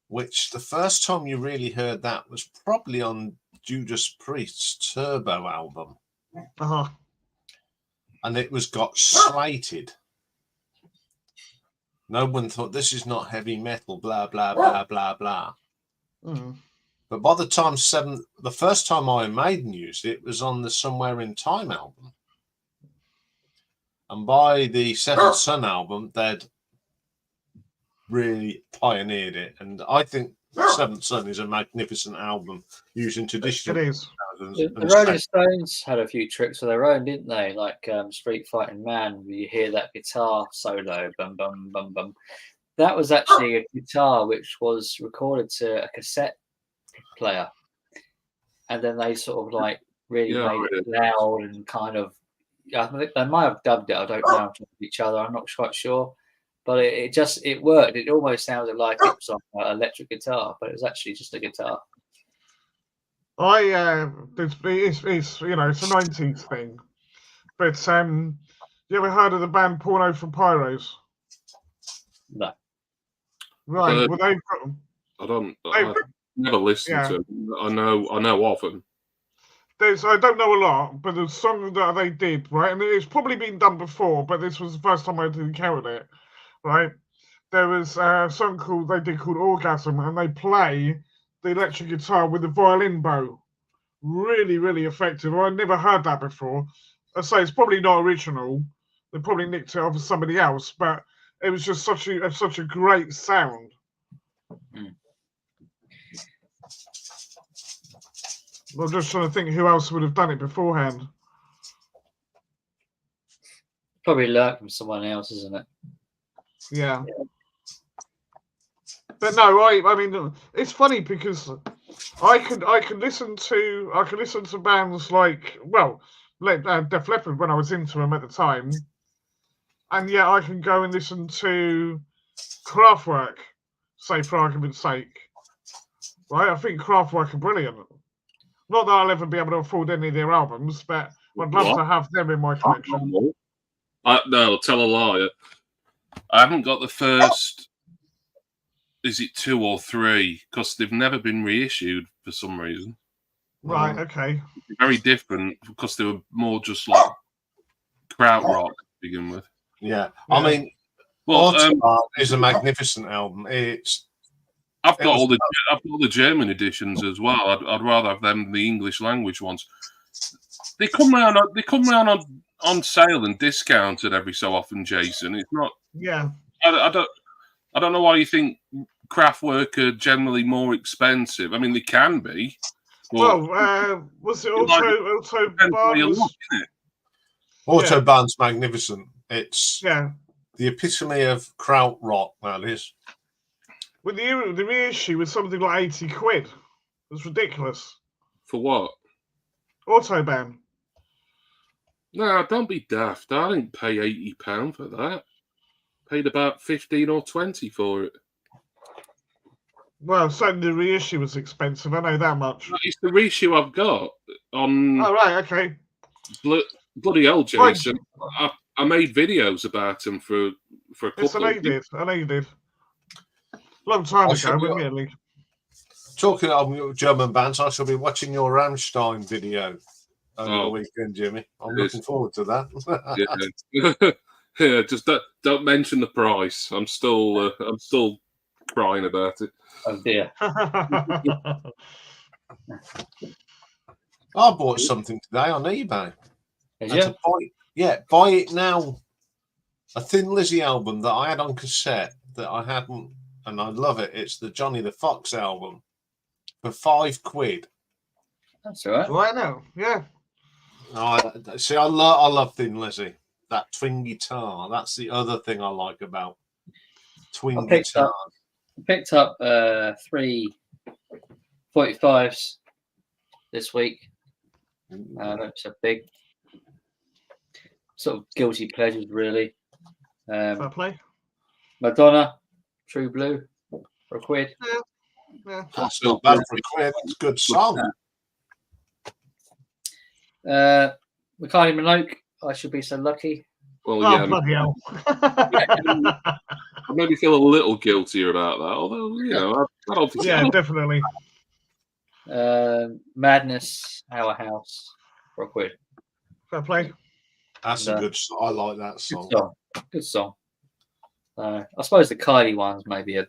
Which the first time you really heard that was probably on Judas Priest's Turbo album. Uh-huh. And it got slated. No one thought this is not heavy metal, blah, blah, blah, blah, blah. Mm. But by the time the first time Iron Maiden used it was on the Somewhere in Time album. And by the Seventh Son album, they'd really pioneered it. And I think Seventh Son is a magnificent album using traditional. It is. The Rolling Stones had a few tricks of their own, didn't they? Like Street Fighting Man, where you hear that guitar solo, bum, bum, bum, bum. That was actually a guitar which was recorded to a cassette player. And then they sort of like really made it loud and kind of, I think they might have dubbed it, I don't know, to each other, I'm not quite sure. But it worked. It almost sounded like it was on an electric guitar, but it was actually just a guitar. It's it's a 90s thing. But you ever heard of the band Porno for Pyros? No. Right. Well, I've never listened to them. I know of them. I don't know a lot, but the song that they did, right, and it's probably been done before, but this was the first time I encountered it, right? There was a song they did called Orgasm, and they play the electric guitar with the violin bow. Really, really effective. I'd never heard that before. I say it's probably not original. They probably nicked it off of somebody else, but it was just such a great sound. I'm just trying to think who else would have done it beforehand. Probably learnt from someone else, isn't it? Yeah. But no, I mean, it's funny because I could listen to bands like, well, Def Leppard when I was into them at the time, and yet I can go and listen to Kraftwerk, say for argument's sake, right? I think Kraftwerk are brilliant. Not that I'll ever be able to afford any of their albums, but I'd love to have them in my collection. No, tell a lie. I haven't got the first. Is it 2 or 3? Because they've never been reissued for some reason. Right. Okay. Very different because they were more just like krautrock to begin with. Yeah. I mean, is a magnificent album. I've got all the German editions as well. I'd rather have them than the English language ones. They come round on sale and discounted every so often, Jason. It's not. Yeah. I don't know why you think Kraftwerk are generally more expensive. I mean, they can be. Well, was it Autobahn? Autobahn's magnificent. It's the epitome of krautrock, that is. With the reissue was something like 80 quid. It was ridiculous. For what? Autobahn. No, don't be daft. I didn't pay £80 for that. Paid about 15 or 20 for it. Well, certainly the reissue was expensive. I know that much. It's the reissue I've got on. Oh right, okay. Bloody hell, Jason! I made videos about them for a couple. Yes, I know you did. Long time ago, really. Talking of German bands, I shall be watching your Rammstein video over the weekend, Jimmy. I'm looking forward to that. Yeah, just don't mention the price. I'm still crying about it. Oh dear. I bought something today on eBay. Buy it now. A Thin Lizzy album that I had on cassette that I hadn't, and I love it. It's the Johnny the Fox album for £5. That's all right. Right now, yeah. I love Thin Lizzy. That twin guitar. That's the other thing I like about twin guitar. I picked up 3 45s this week. That's a big sort of guilty pleasures, really. Fair play. Madonna, True Blue, for £1. Yeah. That's not bad for £1. It's a good song. Kylie Minogue, I Should Be So Lucky. Well, bloody hell. I maybe feel a little guiltier about that, although, I don't think definitely. Madness, Our House, for £1. Fair play. That's a good song. I like that song. Good song. I suppose the Kylie ones maybe are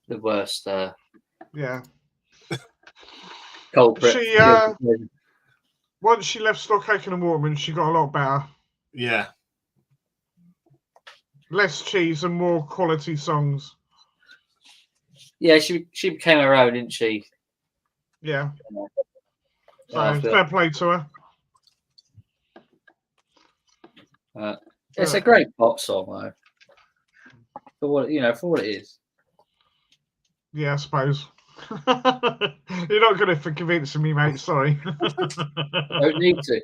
the worst. Culprit. She once she left Stock Aitken and Waterman, she got a lot better. Yeah. Less cheese and more quality songs. Yeah, she became her own, didn't she? Yeah. So fair play to her. It's a great pop song, though. For what it is. Yeah, I suppose. You're not going to convince me, mate. Sorry. Don't need to.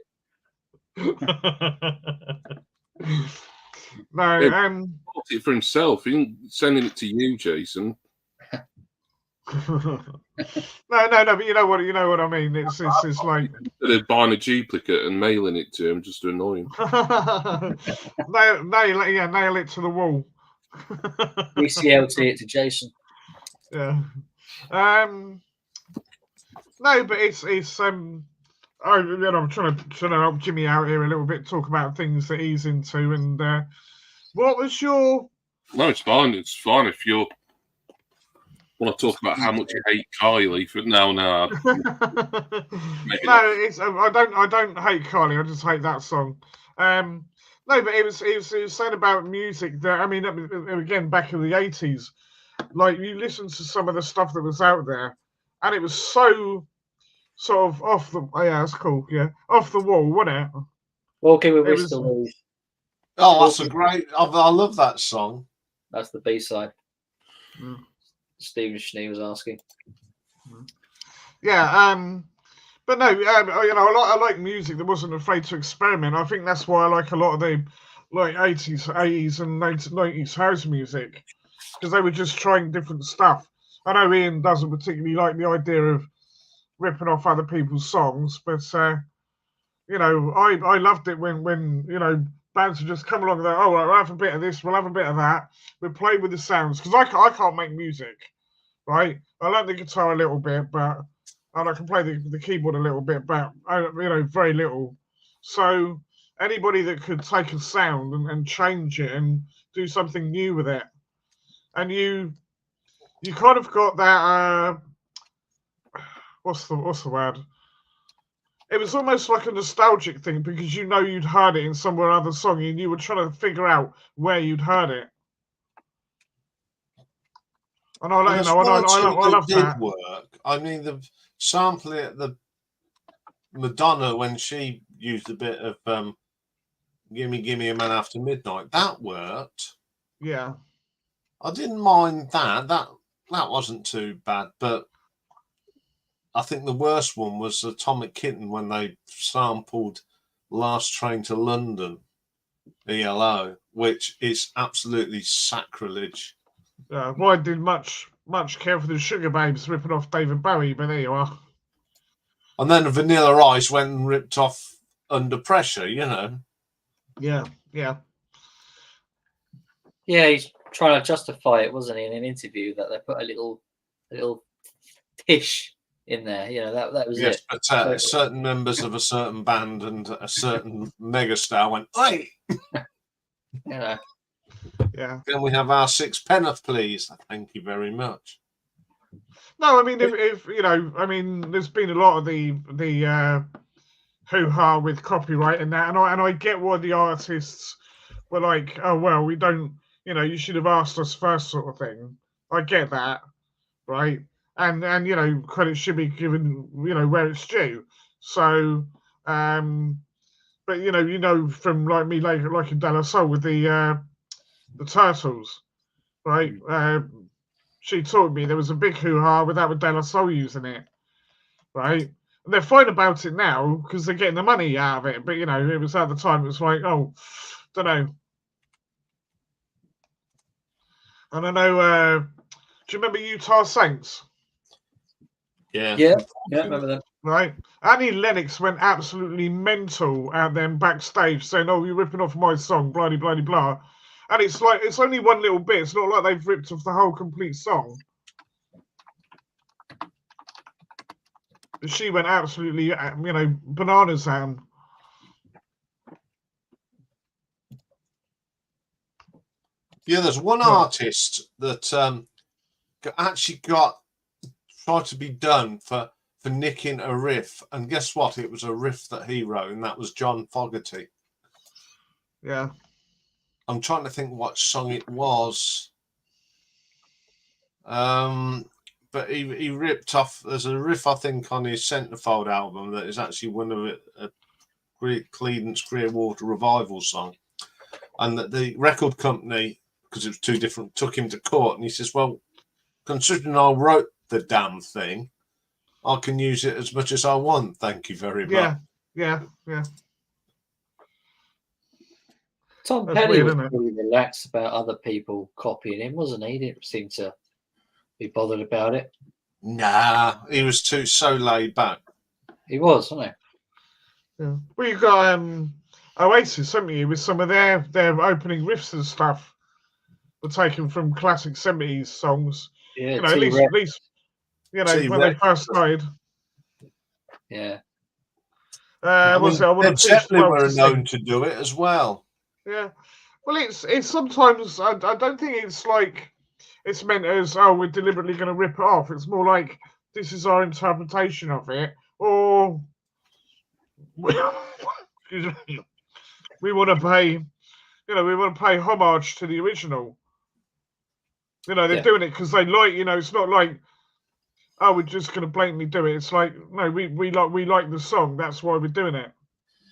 No, bought it for himself. He ain't sending it to you, Jason. no, but you know what I mean. It's like they're buying a duplicate and mailing it to him just to annoy him. nail it to the wall. VCLT it to Jason. Yeah. No, but it's I'm trying to help Jimmy out here a little bit, talk about things that he's into. And what was your? No, it's fine. It's fine if you want to talk about how much you hate Kylie. No. No, I don't hate Kylie. I just hate that song. No, but it was saying about music that, I mean, again, back in the 80s, like you listen to some of the stuff that was out there, and it was so sort of off the it's cool, yeah, off the wall, wasn't it? Walking with Whisker Louise. Oh, that's a great. I love that song. That's the B-side. Stephen Schnee was asking. Yeah, but no, I like music that wasn't afraid to experiment. I think that's why I like a lot of the 80s and 90s house music, because they were just trying different stuff. I know Ian doesn't particularly like the idea of ripping off other people's songs, but I loved it when bands would just come along and go, oh, we'll have a bit of this, we'll have a bit of that, we'll play with the sounds, because I can't make music, right? I learned the guitar a little bit, and I can play the keyboard a little bit, but very little. So anybody that could take a sound and change it and do something new with it, and you kind of got that what's the word? It was almost like a nostalgic thing, because you'd heard it in somewhere other song and you were trying to figure out where you'd heard it. And I love that. Work. I mean, the sampling at the Madonna when she used a bit of "Gimme Gimme a Man After Midnight," that worked. Yeah, I didn't mind that. That wasn't too bad, but I think the worst one was Atomic Kitten when they sampled "Last Train to London," ELO, which is absolutely sacrilege. Well, I did much care for the Sugar Babes ripping off David Bowie, but there you are. And then Vanilla Ice went and ripped off Under Pressure, Yeah. Yeah, he's trying to justify it, wasn't he, in an interview, that they put a little tish in there. That was it. But certain members of a certain band and a certain megastar went, "Oi!" Yeah. Can we have our sixpenneth, please? Thank you very much. No, I mean, if there's been a lot of the hoo-ha with copyright and that, and I get why the artists were like, oh well, we don't, you should have asked us first, sort of thing. I get that, right? And credit should be given, where it's due. So, but from like me, like in De La Soul with the Turtles, right? She told me there was a big hoo-ha with De La Soul using it, right? And they're fine about it now because they're getting the money out of it. But it was at the time, it was like, oh, don't know. And I know. Do you remember Utah Saints? Yeah, remember them. Right. Annie Lennox went absolutely mental out there backstage saying, "Oh, you're ripping off my song, blah blah blah blah." And it's like, it's only one little bit. It's not like they've ripped off the whole complete song. But she went absolutely, bananas at him. Yeah, there's one artist that actually tried to be done for nicking a riff, and guess what? It was a riff that he wrote, and that was John Fogerty. Yeah. I'm trying to think what song it was. But he ripped off. There's a riff, I think, on his Centerfold album that is actually one of it, a Creedence Clearwater Revival song, and that the record company, because it was too different, took him to court, and he says, "Well, considering I wrote the damn thing, I can use it as much as I want. Thank you very much." Yeah. Tom Petty was pretty relaxed about other people copying him, wasn't he? He didn't seem to be bothered about it. Nah, he was so laid back. He was, wasn't he? Yeah. Well, you got Oasis, haven't you, with some of their opening riffs and stuff were taken from classic 70s songs. Yeah, at least when they first started. Yeah. Led Zeppelin were known to do it as well. Yeah. Well, it's sometimes, I don't think it's like it's meant as, oh, we're deliberately going to rip it off. It's more like, this is our interpretation of it, or we want to pay, homage to the original. They're doing it because they like, it's not like oh, we're just going to blatantly do it. It's like, no, we like the song. That's why we're doing it.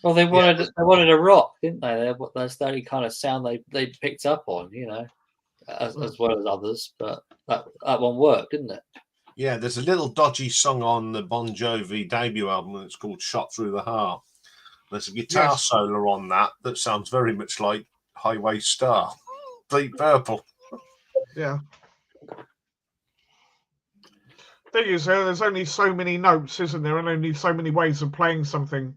Well, they wanted a rock, didn't they? That's the only kind of sound they picked up on, as well as others. But that one worked, didn't it? Yeah, there's a little dodgy song on the Bon Jovi debut album that's called "Shot Through the Heart." There's a guitar solo on that sounds very much like Highway Star, Deep Purple. Yeah. Thing is, there's only so many notes, isn't there, and only so many ways of playing something.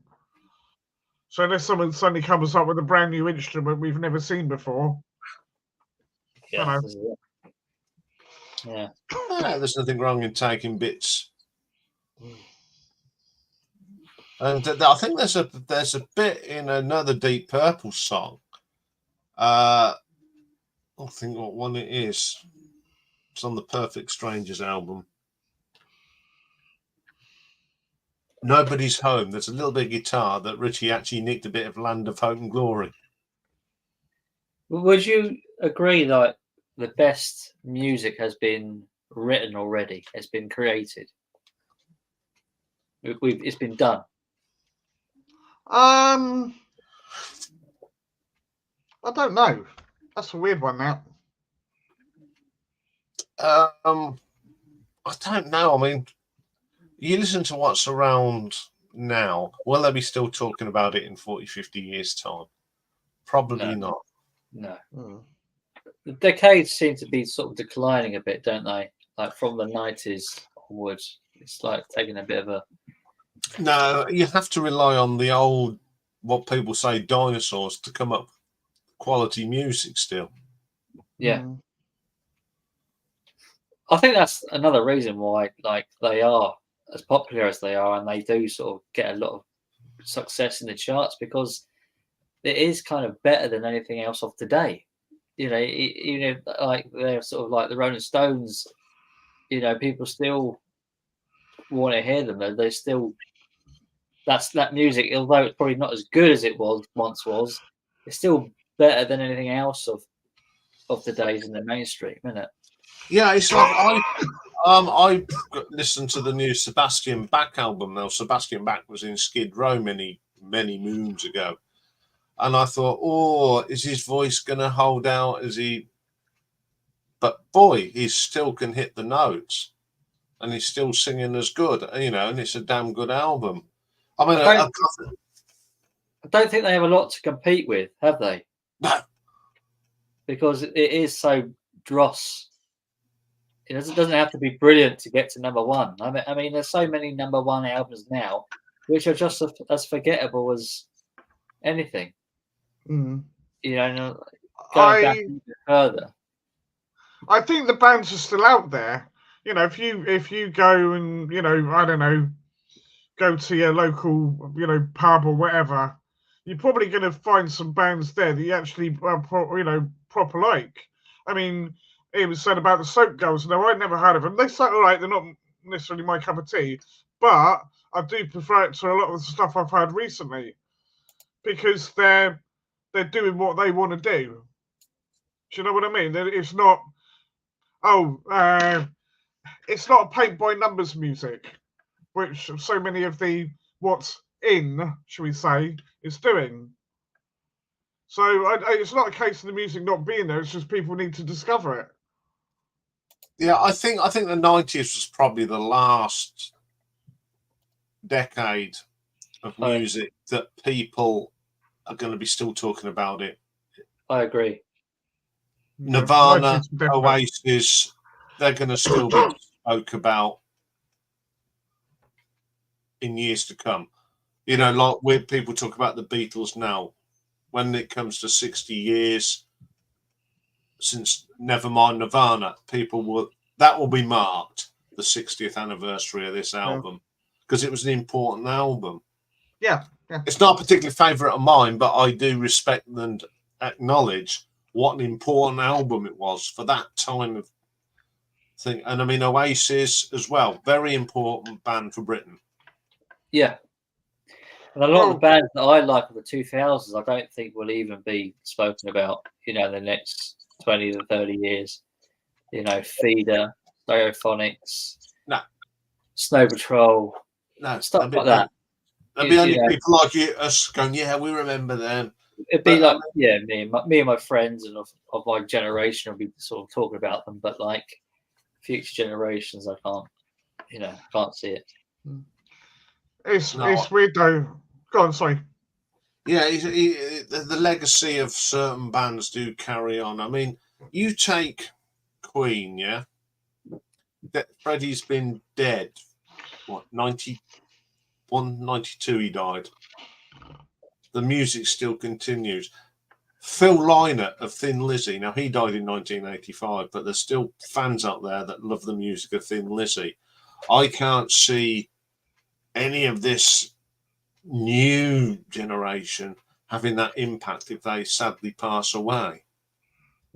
So unless someone suddenly comes up with a brand new instrument we've never seen before, yeah, there's nothing wrong in taking bits. And I think there's a bit in another Deep Purple song. I think what one it is. It's on the Perfect Strangers album. Nobody's Home. There's a little bit of guitar that Richie actually nicked a bit of Land of Hope and Glory. Would you agree that the best music has been written already? It's been created. It's been done. I don't know. That's a weird one. That. I don't know. I mean, you listen to what's around now. Will they be still talking about it in 40, 50 years' time? Probably not. No. The decades seem to be sort of declining a bit, don't they? Like from the 90s onwards, it's like taking a bit of a... No, you have to rely on the old, what people say, dinosaurs to come up with quality music still. Yeah. I think that's another reason why, like, they are as popular as they are, and they do sort of get a lot of success in the charts, because it is kind of better than anything else of today. Even if, like, they're sort of like the Rolling Stones, people still want to hear them. They still, that music, although it's probably not as good as it once was, it's still better than anything else of the days in the mainstream, isn't it? Yeah, it's like I listened to the new Sebastian Bach album. Now, Sebastian Bach was in Skid Row many, many moons ago. And I thought, oh, is his voice going to hold out? But boy, he still can hit the notes. And he's still singing as good, and it's a damn good album. I mean, I don't think they have a lot to compete with, have they? No. Because it is so dross. It doesn't have to be brilliant to get to number one. I mean, there's so many number one albums now, which are just as forgettable as anything. Mm. Going back even further. I think the bands are still out there. If you go and I don't know, go to your local pub or whatever, you're probably going to find some bands there that you actually proper like. I mean, it was said about the Soap Girls. Now, I'd never heard of them. They sound all right. They're not necessarily my cup of tea, but I do prefer it to a lot of the stuff I've heard recently, because they're doing what they want to do. Do you know what I mean? It's not. It's not paint by numbers music, which so many of the what's in, shall we say, is doing. So it's not a case of the music not being there. It's just people need to discover it. Yeah, I think the 90s was probably the last decade of music that people are going to be still talking about it. I agree. Nirvana, Oasis, they're going to still be spoke about in years to come. Like when people talk about the Beatles now, when it comes to 60 years since Nevermind Nirvana, that will be marked the 60th anniversary of this album, because it was an important album. Yeah. It's not a particular favourite of mine, but I do respect and acknowledge what an important album it was for that time of thing. And I mean, Oasis as well, very important band for Britain. Yeah. And a lot of the bands that I like of the 2000s, I don't think will even be spoken about, in the next 20 to 30 years. Feeder, Stereophonics. No. Snow Patrol, stuff like that. There'll be only people like us going, yeah, we remember them. It'd be like, yeah, me and my friends and of my generation will be sort of talking about them, but like future generations, I can't see it. It's weird though. Go on, sorry. Yeah, the legacy of certain bands do carry on. I mean, you take Queen, yeah? Freddie's been dead, 91, 92 he died. The music still continues. Phil Lynott of Thin Lizzy, now he died in 1985, but there's still fans out there that love the music of Thin Lizzy. I can't see any of this new generation having that impact if they sadly pass away.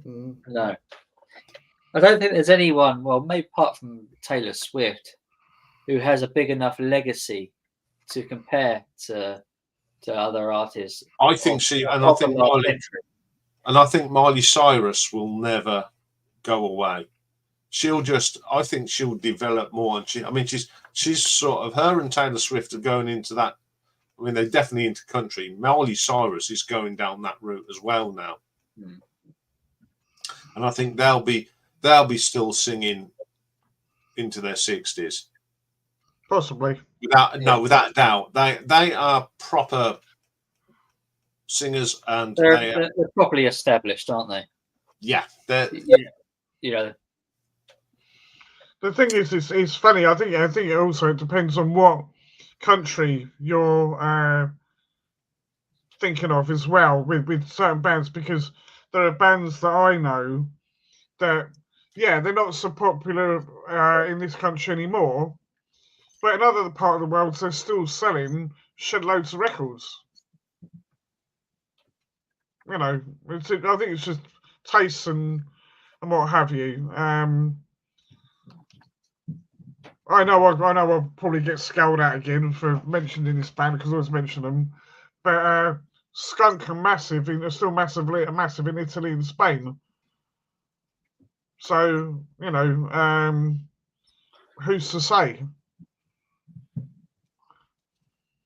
No. I don't think there's anyone, well, maybe apart from Taylor Swift, who has a big enough legacy to compare to other artists. I think I think Miley Cyrus will never go away. I think she'll develop more. And she's sort of, her and Taylor Swift are going into that. I mean, they're definitely into country. Miley Cyrus is going down that route as well now. And I think they'll be still singing into their 60s. Possibly. Without a doubt. They are proper singers, and they're properly established, aren't they? Yeah. The thing is, it's funny. I think it also depends on what country you're thinking of as well with certain bands, because there are bands that I know that, yeah, they're not so popular in this country anymore, but in other part of the world they're still selling shed loads of records. I think it's just tastes and what have you. I know I'll probably get scowled at again for mentioning this band because I always mention them, but Skunk are massive. They're still massive in Italy and Spain. So who's to say?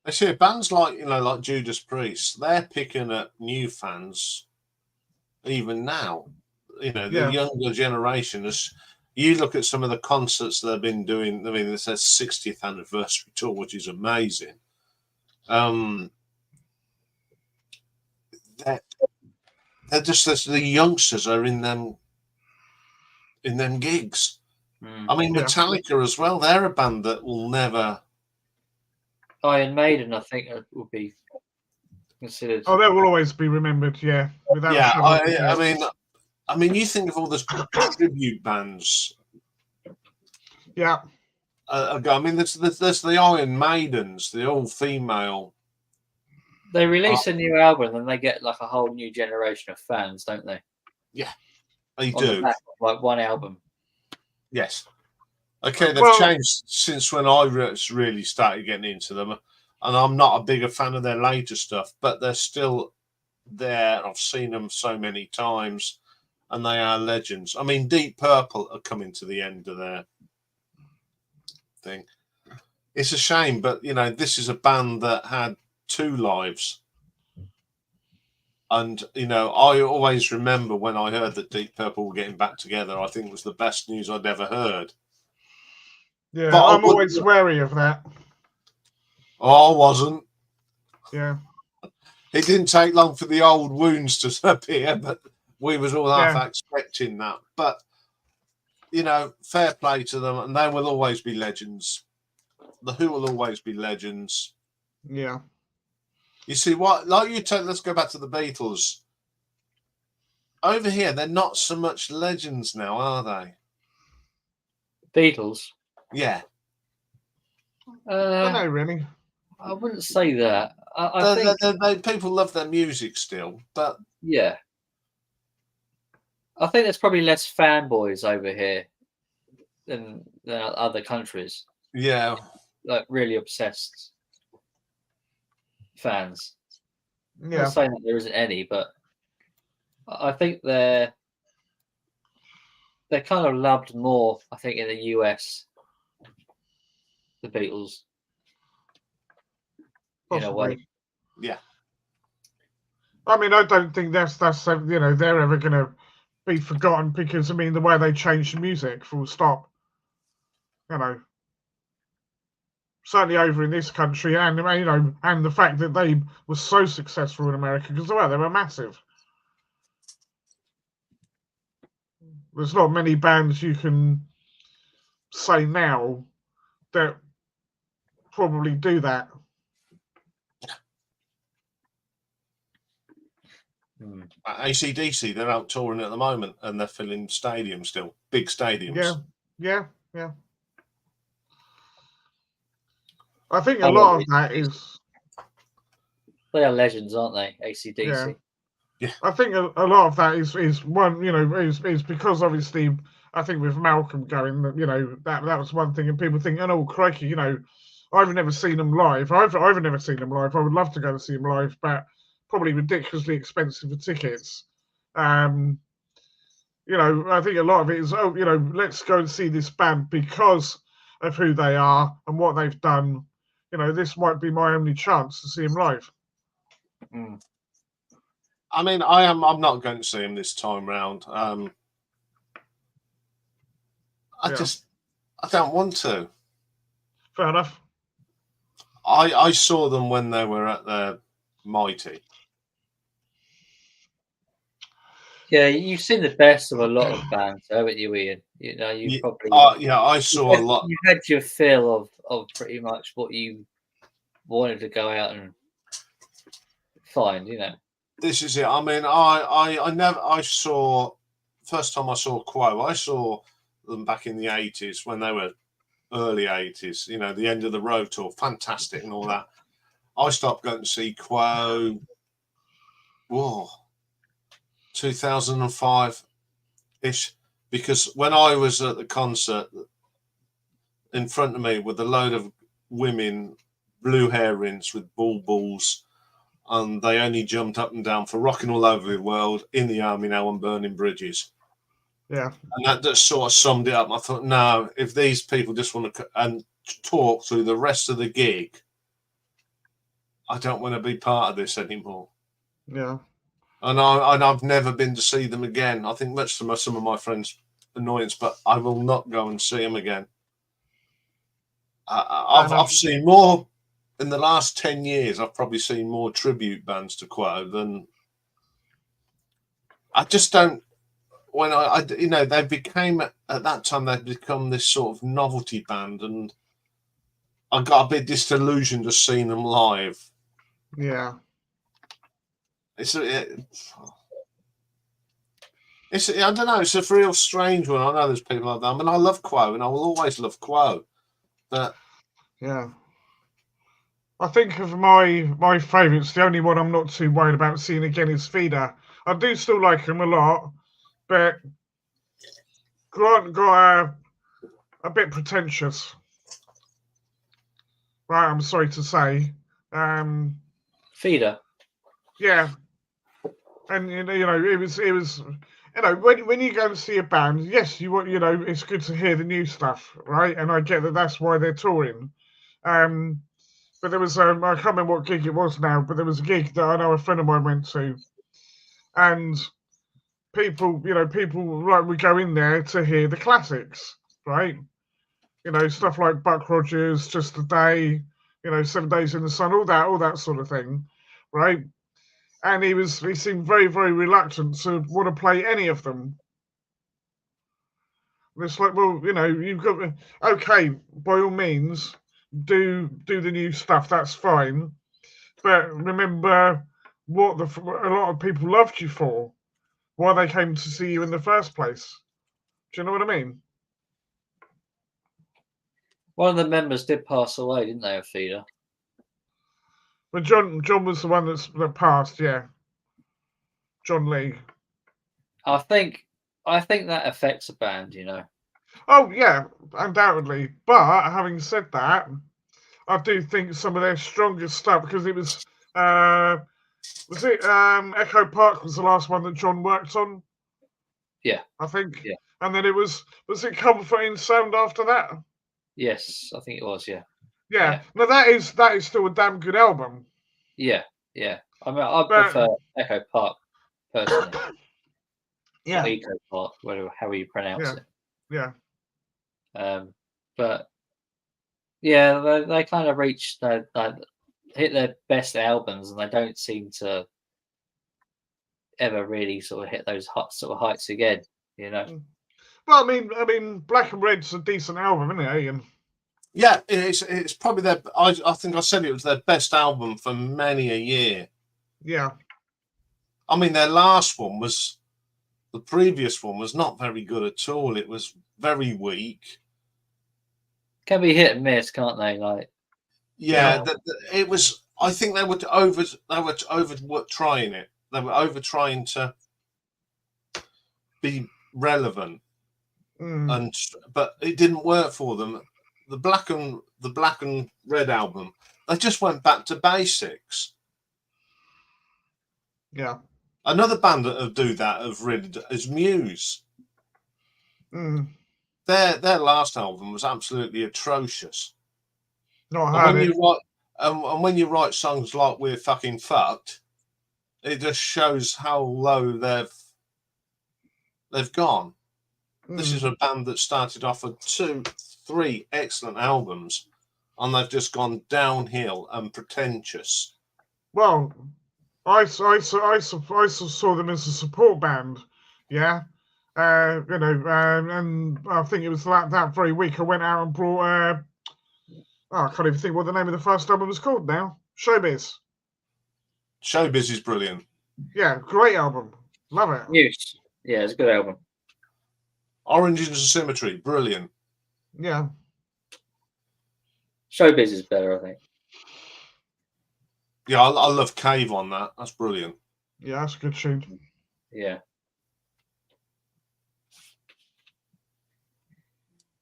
I see bands like Judas Priest. They're picking up new fans, even now. The younger generation is. You look at some of the concerts they've been doing. I mean, it's their 60th anniversary tour, which is amazing. They're just the youngsters are in them gigs. I mean, Metallica as well. They're a band that will never. Iron Maiden, I think, would be considered. Oh, they will always be remembered. Yeah. I mean, you think of all the tribute bands. Yeah. I mean, there's the Iron Maidens, the all-female. They release a new album and they get like a whole new generation of fans, don't they? Yeah, they do. The like one album. Yes. Okay, they've changed since when I really started getting into them, and I'm not a bigger fan of their later stuff, but they're still there. I've seen them so many times. And they are legends. I mean, Deep Purple are coming to the end of their thing. It's a shame, but this is a band that had 2 lives. And I always remember when I heard that Deep Purple were getting back together. I think it was the best news I'd ever heard. Yeah, but I'm always wary of that. Oh, I wasn't. Yeah. It didn't take long for the old wounds to appear, but. We was all half expecting that, but fair play to them, and they will always be legends. The Who will always be legends. Yeah. You see what? Like you take. Let's go back to the Beatles. Over here, they're not so much legends now, are they? Beatles. Yeah. No, really. I wouldn't say that. I think people love their music still, but yeah. I think there's probably less fanboys over here than other countries. Yeah. Like really obsessed fans. Yeah. I'm not saying that there isn't any, but I think they're kind of loved more, I think, in the US the Beatles. Possibly. In a way. Yeah. I mean, I don't think that's they're ever going to be forgotten because I mean the way they changed the music, full stop. Certainly over in this country, and and the fact that they were so successful in America because they were massive. There's not many bands you can say now that probably do that. AC/DC, they're out touring at the moment and they're filling stadiums still, big stadiums. Yeah. I think a lot of that is. They are legends, aren't they? AC/DC. Yeah. I think a lot of that is one, is because obviously I think with Malcolm going, that was one thing, and people think, oh crikey, I've never seen them live. I've never seen them live. I would love to go and see them live, but probably ridiculously expensive for tickets. I think a lot of it is, let's go and see this band because of who they are and what they've done. This might be my only chance to see them live. Mm. I mean, I'm not going to see him this time round. I don't want to. Fair enough. I saw them when they were at the Mighty. Yeah, you've seen the best of a lot of bands, haven't you, Ian? You probably. I saw a lot. You had your fill of pretty much what you wanted to go out and find, This is it. I mean, I saw first time I saw Quo. I saw them back in the 80s when they were early 80s. The End of the Road tour, fantastic and all that. I stopped going to see Quo. 2005-ish, because when I was at the concert, in front of me with a load of women, blue hair rings with balls, and they only jumped up and down for Rocking All Over the World, In the Army Now, and Burning Bridges. Yeah. And that just sort of summed it up. I thought, no, if these people just want to and talk through the rest of the gig, I don't want to be part of this anymore. Yeah. And I've never been to see them again. I think much to some of my friends' annoyance, but I will not go and see them again. I've seen more in the last 10 years. I've probably seen more tribute bands to Quo than I just don't. When they became at that time, they'd become this sort of novelty band, and I got a bit disillusioned just seeing them live. Yeah. It's I don't know. It's a real strange one. I know there's people like that. I mean, I love Quo, and I will always love Quo. But yeah, I think of my favourites. The only one I'm not too worried about seeing again is Feeder. I do still like him a lot, but Grant got a bit pretentious. Right, I'm sorry to say. Feeder. Yeah. And it was when you go and see a band, yes, you want it's good to hear the new stuff, right? And I get that that's why they're touring. But there was I can't remember what gig it was now, but there was a gig that I know a friend of mine went to, and people like we go in there to hear the classics, right? Stuff like Buck Rogers, Just a Day, 7 Days in the Sun, all that sort of thing, right? And he seemed very, very reluctant to want to play any of them. And it's like, well, you've got okay, by all means, do the new stuff. That's fine, but remember what a lot of people loved you for, why they came to see you in the first place. Do you know what I mean? One of the members did pass away, didn't they, of Feeder? But John was the one that passed, yeah. John Lee. I think that affects a band, Oh yeah, undoubtedly. But having said that, I do think some of their strongest stuff, because it was it Echo Park was the last one that John worked on? Yeah. I think. Yeah. And then was it Comforting Sound after that? Yes, I think it was, yeah. Yeah. No, that is still a damn good album. Yeah. I mean, I prefer Echo Park personally. Yeah. Or Eco Park, however you pronounce it. Yeah. But yeah, they kind of reach hit their best albums, and they don't seem to ever really sort of hit those sort of heights again. You know. Well, I mean, Black and Red's a decent album, isn't it, Ian? Yeah, it's probably their. I think I said it was their best album for many a year. Yeah. I mean, their last one was. The previous one was not very good at all. It was very weak. Can be hit and miss, can't they? Like. Yeah, it was. I think they were over trying it. They were over trying to be relevant, but it didn't work for them. The Black and Red album, they just went back to basics. Yeah. Another band that do that is Muse. Their last album was absolutely atrocious. No, and when you write songs like "We're Fucking Fucked," it just shows how low they've gone. This is a band that started off with 2-3 excellent albums, and they've just gone downhill and pretentious. Well, I saw them as a support band, yeah. And I think it was that very week I went out and brought. I can't even think what the name of the first album was called now. Showbiz. Showbiz is brilliant. Yeah, great album. Love it. Yes. Yeah, it's a good album. Origins of Symmetry, brilliant. Yeah. Showbiz is better, I think. Yeah, I love Cave on that. That's brilliant. Yeah, that's a good tune. Yeah.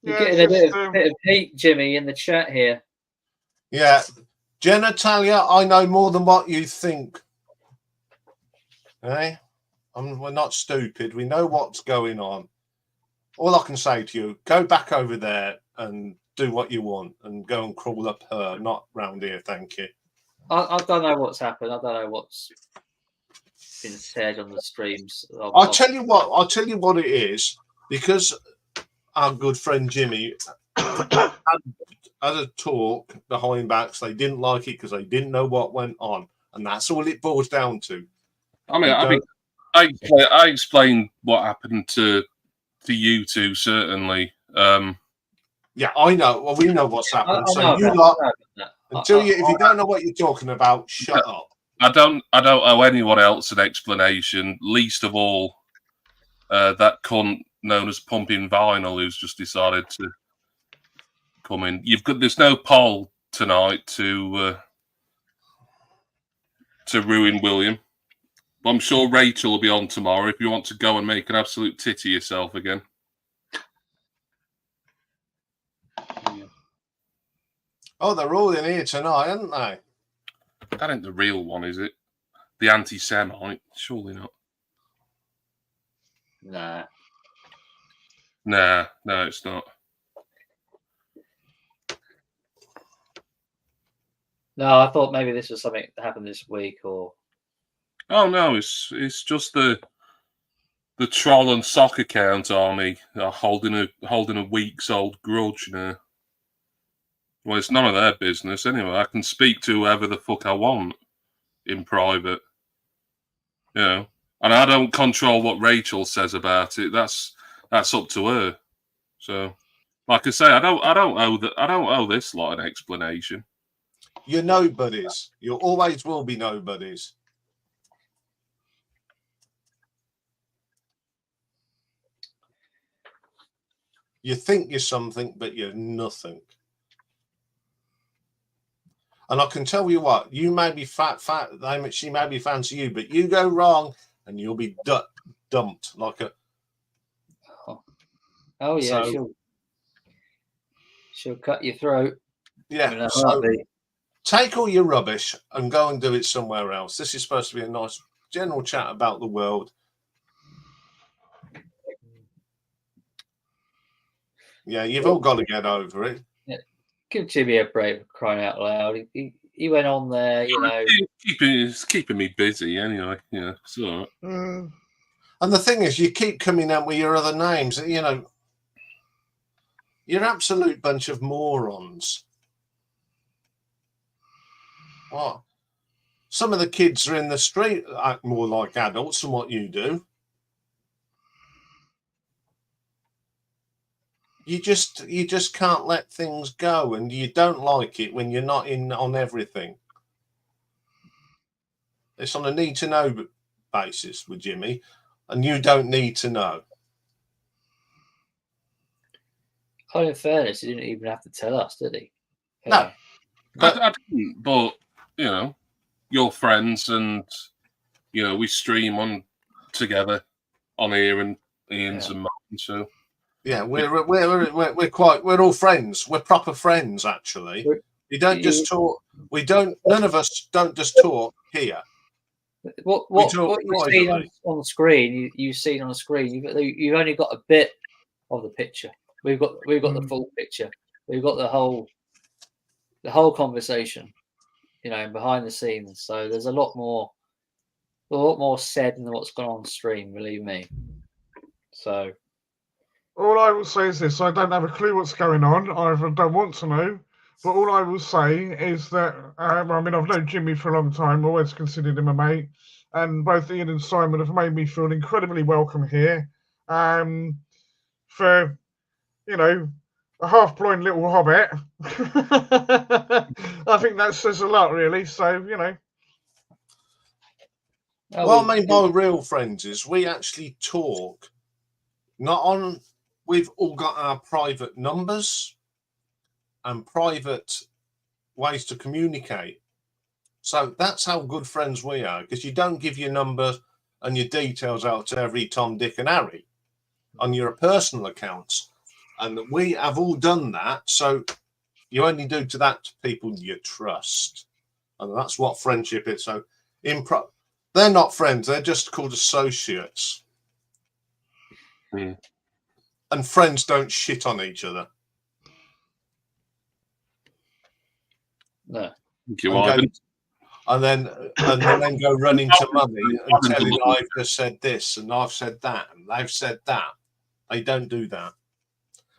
You're getting a bit of heat, Jimmy, in the chat here. Yeah. Genitalia, I know more than what you think. Eh? We're not stupid. We know what's going on. All I can say to you, go back over there and do what you want and go and crawl up her, not round here, thank you. I don't know what's happened. I don't know what's been said on the streams. I'll tell you what it is, because our good friend Jimmy had a talk behind backs. They didn't like it because they didn't know what went on, and that's all it boils down to. I explained what happened to you two, certainly. Yeah, I know. Well, we know what's happened. So you if you don't know what you're talking about, shut up. I don't owe anyone else an explanation, least of all that cunt known as Pumping Vinyl, who's just decided to come in. There's no poll tonight to ruin William. But I'm sure Rachel will be on tomorrow if you want to go and make an absolute tit of yourself again. Oh, they're all in here tonight, aren't they? That ain't the real one, is it? The anti-Semite? Surely not. Nah, no, it's not. No, I thought maybe this was something that happened this week, or. Oh no, it's just the troll and sock account army are holding a week's old grudge now. Well, it's none of their business anyway. I can speak to whoever the fuck I want in private, you know. And I don't control what Rachel says about it. That's up to her. So, like I say, I don't owe this lot an explanation. You're nobodies. You always will be nobodies. You think you're something, but you're nothing. And I can tell you what, you may be fat, she may be fancy you, but you go wrong and you'll be dumped like a. Oh yeah, so, she'll cut your throat. Yeah. So take all your rubbish and go and do it somewhere else. This is supposed to be a nice general chat about the world. Yeah, you've all got to get over it. Yeah. Give Jimmy a break for crying out loud. He went on there, you know. It's keeping me busy anyway. Yeah, it's all right. And the thing is, you keep coming out with your other names. You know, you're an absolute bunch of morons. What? Some of the kids are in the street act more like adults than what you do. You just can't let things go, and you don't like it when you're not in on everything. It's on a need to know basis with Jimmy, and you don't need to know. Oh, in fairness, he didn't even have to tell us, did he? No. I didn't, but you know, you're friends, and you know we stream on together on here, and Ian's and mine, so. Yeah, we're all friends. We're proper friends, actually. We don't just talk. None of us don't just talk here. What you've seen on the screen, you've seen on the screen. You've only got a bit of the picture. We've got the full picture. We've got the whole conversation, you know, behind the scenes. So there's a lot more said than what's gone on stream. Believe me. So. All I will say is this: I don't have a clue what's going on. I don't want to know. But all I will say is that I mean, I've known Jimmy for a long time. Always considered him a mate, and both Ian and Simon have made me feel incredibly welcome here. For you know, a half-blind little hobbit, I think that says a lot, really. So you know. What I mean by real friends is we actually talk, not on. We've all got our private numbers and private ways to communicate. So that's how good friends we are, because you don't give your number and your details out to every Tom, Dick and Harry on your personal accounts. And we have all done that. So you only do that to people you trust. And that's what friendship is. So they're not friends. They're just called associates. Mm. And friends don't shit on each other. No. And then go running to mummy and telling I've just said this and I've said that and they've said that. They don't do that.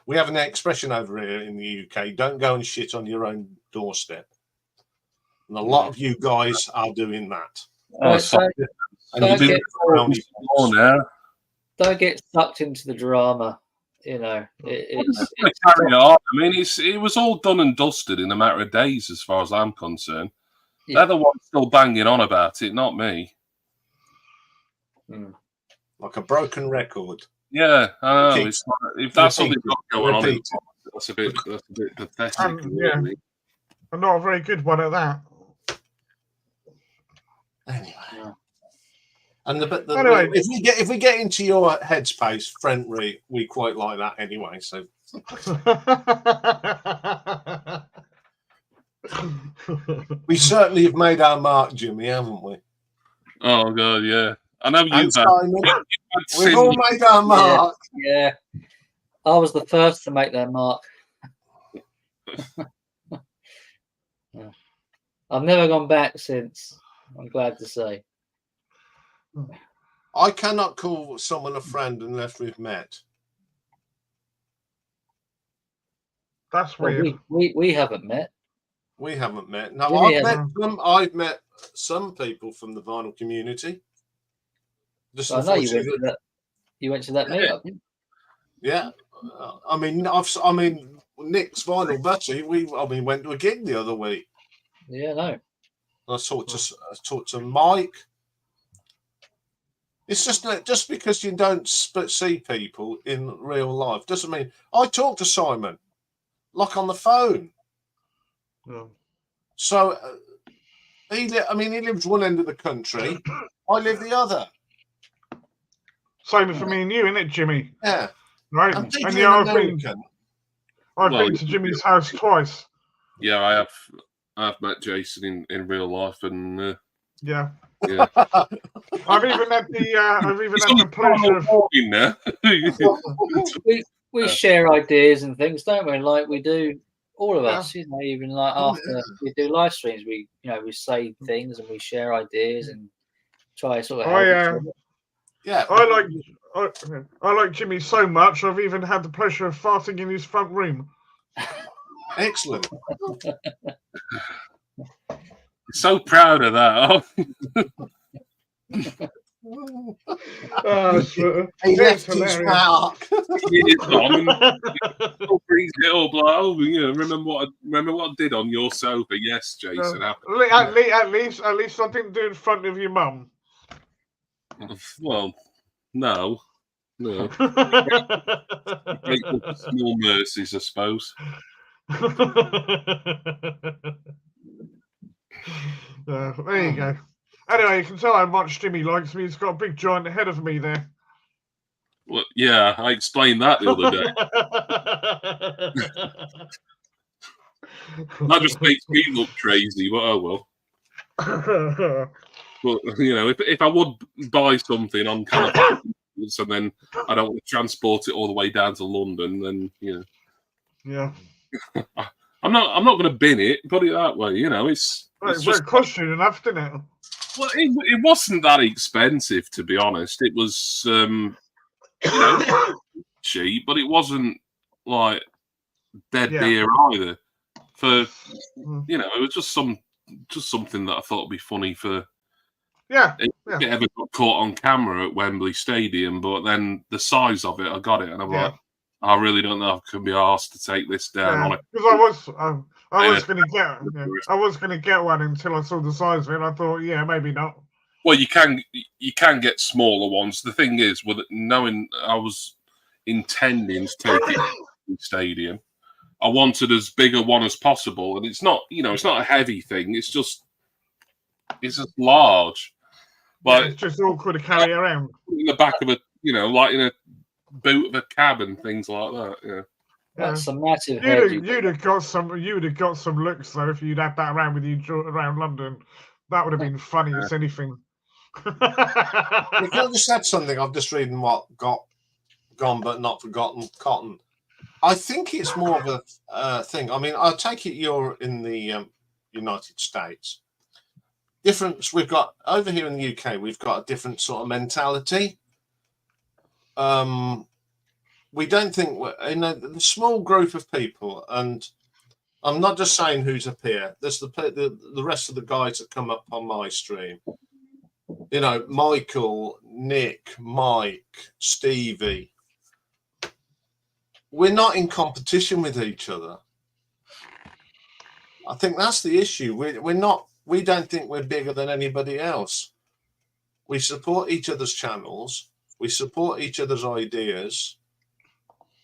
We have an expression over here in the UK: don't go and shit on your own doorstep. And a lot of you guys are doing that. Don't get sucked into the drama. You know, it's carry on. I mean, it was all done and dusted in a matter of days, as far as I'm concerned. Yeah. They're the ones still banging on about it, not me. Like a broken record. Yeah, I know. If that's all they've got going on, that's a bit pathetic. Yeah, and not a very good one at that. Anyway. Yeah. And anyway, if we get into your headspace, friend, we quite like that anyway. So we certainly have made our mark, Jimmy, haven't we? Oh God, yeah. I know you. We've all made our mark. Yeah, I was the first to make that mark. I've never gone back since. I'm glad to say. I cannot call someone a friend unless we've met. That's weird. We haven't met. We haven't met. No, I've met some people from the vinyl community. I know you went to that meetup. Yeah, I mean, Nick's Vinyl Butty. We went to a gig the other week. Yeah, no. I talked to Mike. It's just because you don't see people in real life doesn't mean. I talked to Simon, like on the phone. Yeah. So he lives one end of the country. I live the other. Same for me and you, isn't it, Jimmy? Yeah. Right. And yeah, I've been to Jimmy's house twice. Yeah, I've met Jason in real life, and yeah. Yeah. I've even had the pleasure of we share ideas and things, don't we? Like we do all of us, you know, even like after we do live streams, we say things and we share ideas and try to sort of help each other. Yeah, I like Jimmy so much. I've even had the pleasure of farting in his front room. Excellent. So proud of that. He left his mark. Brings it up like, oh, yeah, remember what I did on your sofa? Yes, Jason. At least I didn't do it in front of your mum. Well, no. Small mercies, I suppose. There you go. Anyway, you can tell how much Jimmy likes me. He's got a big giant head of me there. Well, yeah, I explained that the other day. That just makes me look crazy, but oh well. But you know, if I would buy something on California and then I don't want to transport it all the way down to London, then you know. Yeah. I'm not going to bin it. Put it that way. You know, it's just cost you enough, didn't it? Well, it wasn't that expensive, to be honest. It was cheap, but it wasn't like dead dear either. For you know, it was just something that I thought would be funny for. If it ever got caught on camera at Wembley Stadium, but then the size of it, I got it, and I'm like, I really don't know if I can be asked to take this down on it. Because I was going to get one until I saw the size of it. I thought, maybe not. Well, you can get smaller ones. The thing is, with knowing I was intending to take it to the stadium, I wanted as big a one as possible, and it's not a heavy thing. It's just large. Like it's just awkward to carry around in the back of a, like in a boot of a cab and things like that. Yeah. That's a massive head. You'd have got some looks though if you'd had that around with you around London. That would have been funny as anything. Can I just add something? I've just reading what got gone but not forgotten. Cotton. I think it's more of a thing. I mean, I take it you're in the United States. Difference we've got over here in the UK. We've got a different sort of mentality. We don't think we're in a small group of people, and I'm not just saying who's up here. There's the rest of the guys that come up on my stream. You know, Michael, Nick, Mike, Stevie. We're not in competition with each other. I think that's the issue. We're not. We don't think we're bigger than anybody else. We support each other's channels. We support each other's ideas.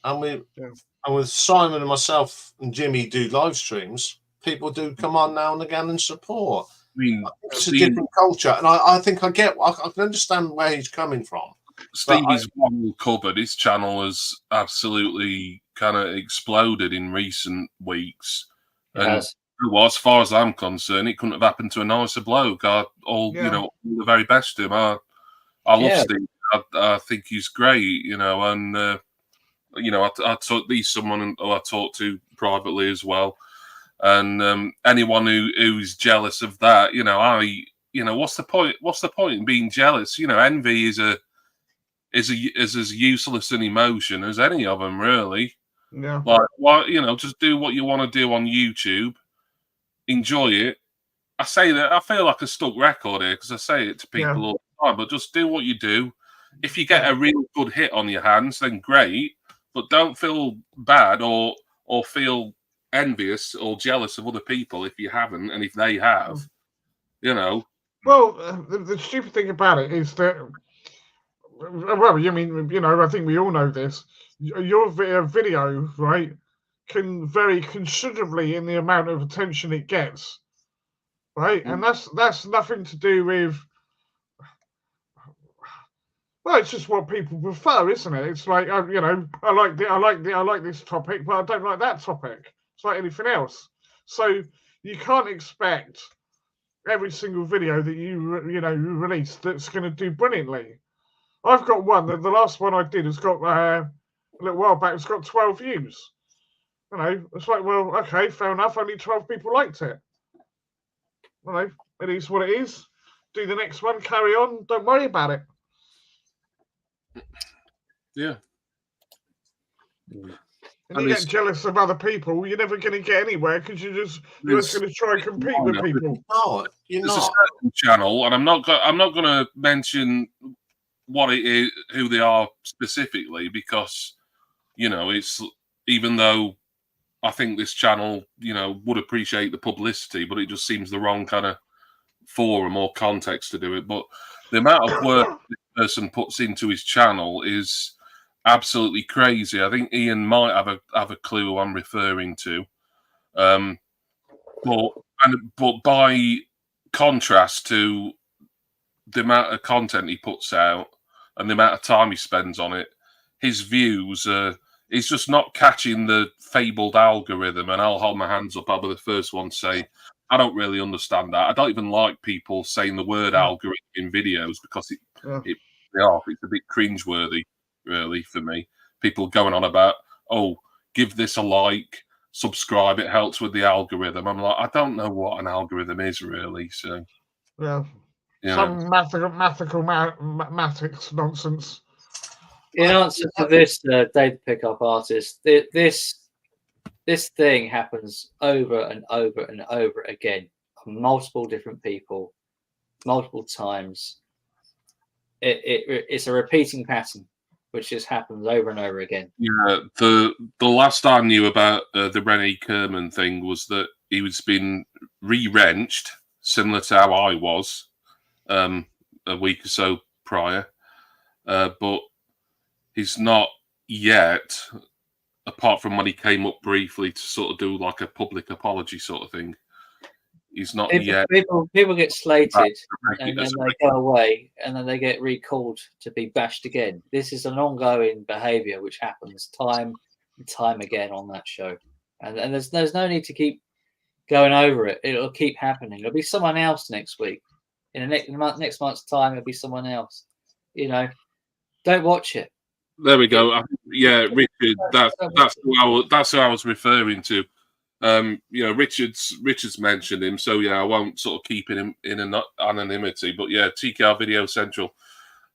And with Simon and myself and Jimmy do live streams, people do come on now and again and support. I mean, it's a different culture. And I think I can understand where he's coming from. Stevie's one cupboard, his channel has absolutely kind of exploded in recent weeks. And well, as far as I'm concerned, it couldn't have happened to a nicer bloke. All the very best to him. I love Steve. I think he's great, and I talk. He's someone who I talk to privately as well, and anyone who's jealous of that, what's the point? What's the point in being jealous? Envy is as useless an emotion as any of them, really. Yeah. Like, just do what you want to do on YouTube. Enjoy it. I say that I feel like a stuck record here because I say it to people all the time, but just do what you do. If you get a real good hit on your hands, then great, but don't feel bad or feel envious or jealous of other people if you haven't, and if they have, Well, the stupid thing about it is that, I think we all know this. Your video, right, can vary considerably in the amount of attention it gets, right? And that's nothing to do with. Well, it's just what people prefer, isn't it? It's like I like this topic, but I don't like that topic. It's like anything else. So you can't expect every single video that you release that's going to do brilliantly. I've got one that the last one I did has got a little while back. It's got 12 views. You know, it's like, well, okay, fair enough. Only 12 people liked it. You know, it is what it is. Do the next one, carry on. Don't worry about it. Yeah. And you get jealous of other people, you're never going to get anywhere because you're just going to try and compete with people. No, you're not. There's a certain channel, and I'm not going to mention what it is, who they are specifically, because it's, even though I think this channel would appreciate the publicity, but it just seems the wrong kind of forum or context to do it. But the amount of work this person puts into his channel is absolutely crazy. I think Ian might have a clue who I'm referring to, but by contrast to the amount of content he puts out and the amount of time he spends on it, his views he's just not catching the fabled algorithm. And I'll hold my hands up. I'll be the first one to say I don't really understand that. I don't even like people saying the word algorithm in videos because it's a bit cringeworthy, really, for me. People going on about, oh, give this a like, subscribe, it helps with the algorithm. I'm like, I don't know what an algorithm is, really. So some mathematics nonsense. In answer to this data pickup artist, this thing happens over and over and over again on multiple different people, multiple times. It's a repeating pattern, which just happens over and over again. Yeah, the last I knew about the Rennie Kerman thing was that he was being re-wrenched, similar to how I was a week or so prior, but he's not yet, apart from when he came up briefly to sort of do like a public apology sort of thing. He's not yet. People get slated and then they go away and then they get recalled to be bashed again. This is an ongoing behaviour which happens time and time again on that show. And there's no need to keep going over it. It'll keep happening. It'll be someone else next week. In next month's time, it'll be someone else. Don't watch it. There we go. Yeah, Richard. That's who I was referring to. Richard's mentioned him, so I won't sort of keep him in anonymity. But TKR Video Central.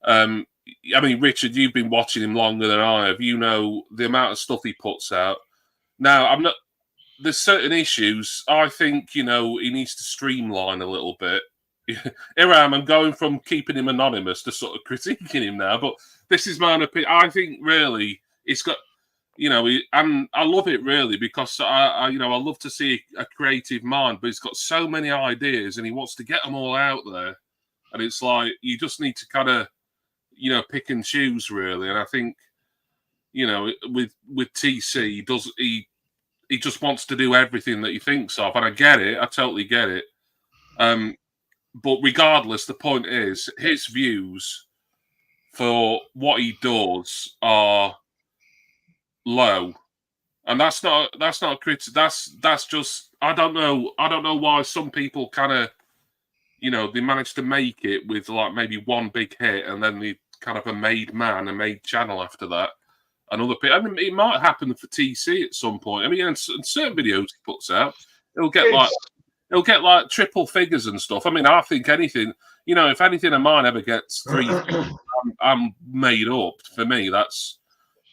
Richard, you've been watching him longer than I have. You know the amount of stuff he puts out. Now, there's certain issues I think he needs to streamline a little bit. Here I am. I'm going from keeping him anonymous to sort of critiquing him now, but this is my opinion. I think really it's got, and I love it really because I love to see a creative mind, but he's got so many ideas and he wants to get them all out there, and it's like you just need to kind of, pick and choose really. And I think, with TC, he just wants to do everything that he thinks of, and I get it. I totally get it. But regardless, the point is his views for what he does are low, and that's not a critic. That's just I don't know why some people kind of they manage to make it with like maybe one big hit and then they kind of a made channel after that. And other people, it might happen for TC at some point. In certain videos he puts out, he'll get like triple figures and stuff. I think anything, if anything of mine ever gets 3, I'm made up. For me, that's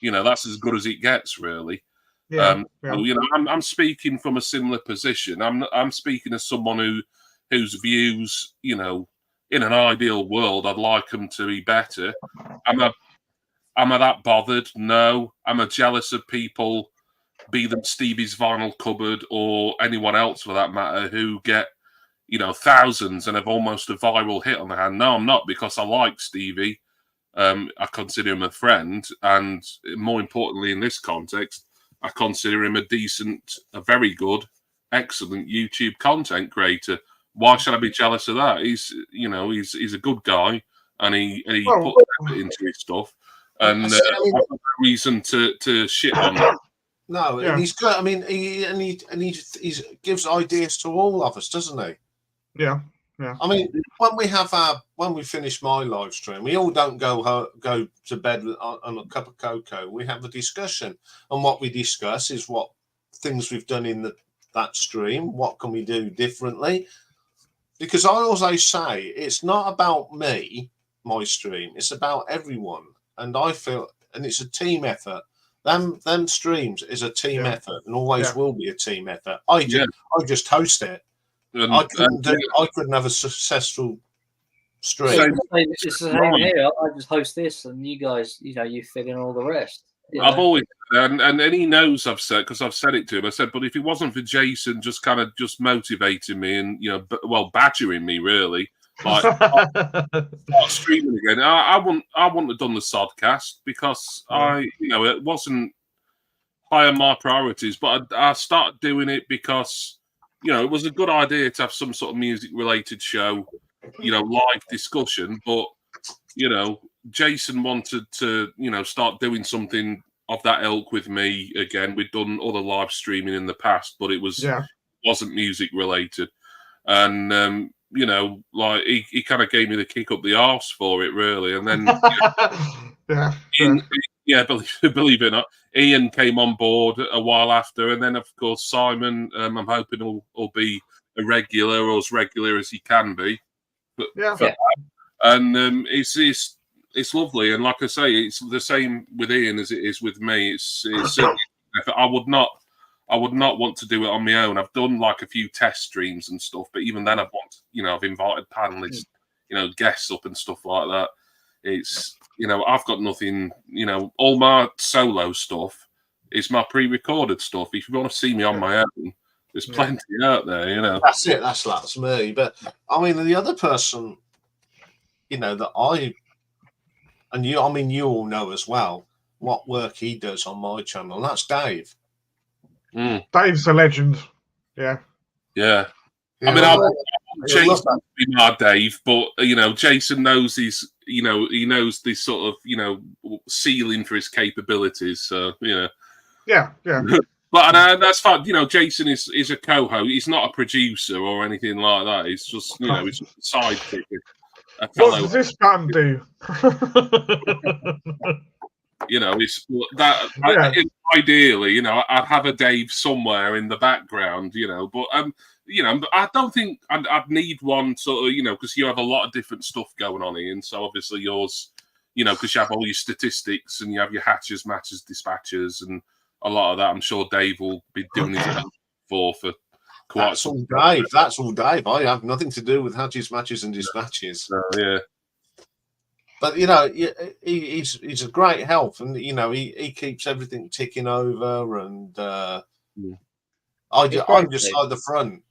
as good as it gets, really. So, I'm speaking from a similar position. I'm speaking as someone whose views, in an ideal world, I'd like them to be better. Am I that bothered? No. Am I jealous of people, be them Stevie's Vinyl Cupboard or anyone else for that matter, who get, thousands and have almost a viral hit on their hand? No, I'm not, because I like Stevie. I consider him a friend. And more importantly, in this context, I consider him a very good, excellent YouTube content creator. Why should I be jealous of that? He's a good guy and he puts effort into his stuff. And I've got no reason to shit on that. No, and he's good. He gives ideas to all of us, doesn't he? Yeah. When we finish my live stream, we all don't go to bed on a cup of cocoa. We have a discussion, and what we discuss is what things we've done in that stream. What can we do differently? Because I always say it's not about me, my stream. It's about everyone, and I feel, and it's a team effort. Them streams is a team effort, and always will be a team effort. I just host it. I couldn't have a successful stream. It's the same here. I just host this, and you guys, you fill in all the rest. I've always, and he knows I've said, because I've said it to him. I said, but if it wasn't for Jason just kind of just motivating me and badgering me really, like start streaming again, I wouldn't have done the Sodcast because it wasn't high on my priorities. But I started doing it because it was a good idea to have some sort of music related show, live discussion, but Jason wanted to, start doing something of that ilk with me again. We'd done other live streaming in the past, but it wasn't music related. And like he kind of gave me the kick up the arse for it, really. And then believe it or not, Ian came on board a while after, and then of course Simon. I'm hoping will be a regular, or as regular as he can be. And it's lovely, and like I say, it's the same with Ian as it is with me. It's I would not want to do it on my own. I've done like a few test streams and stuff, but even then I've invited panelists, guests up and stuff like that. It's I've got nothing. All my solo stuff is my pre-recorded stuff. If you want to see me on my own, there's plenty out there. That's it. That's me. But I mean, the other person, that you all know as well what work he does on my channel. And that's Dave. Dave's a legend. Yeah. I mean, I want Jason to be my Dave, but Jason knows he knows this sort of ceiling for his capabilities. So yeah. But that's fine. Jason is a co-host. He's not a producer or anything like that. He's just he's just a sidekick. What does this button do? It's that. Ideally, I'd have a Dave somewhere in the background, but I don't think I'd need one sort of, because you have a lot of different stuff going on, Ian. So obviously yours, because you have all your statistics and you have your hatches, matches, dispatches, and a lot of that. I'm sure Dave will be doing his own for quite. That's all Dave. That's all Dave. I have nothing to do with hatches, matches, and dispatches. But he's a great help, and he keeps everything ticking over, and I'm just at the front.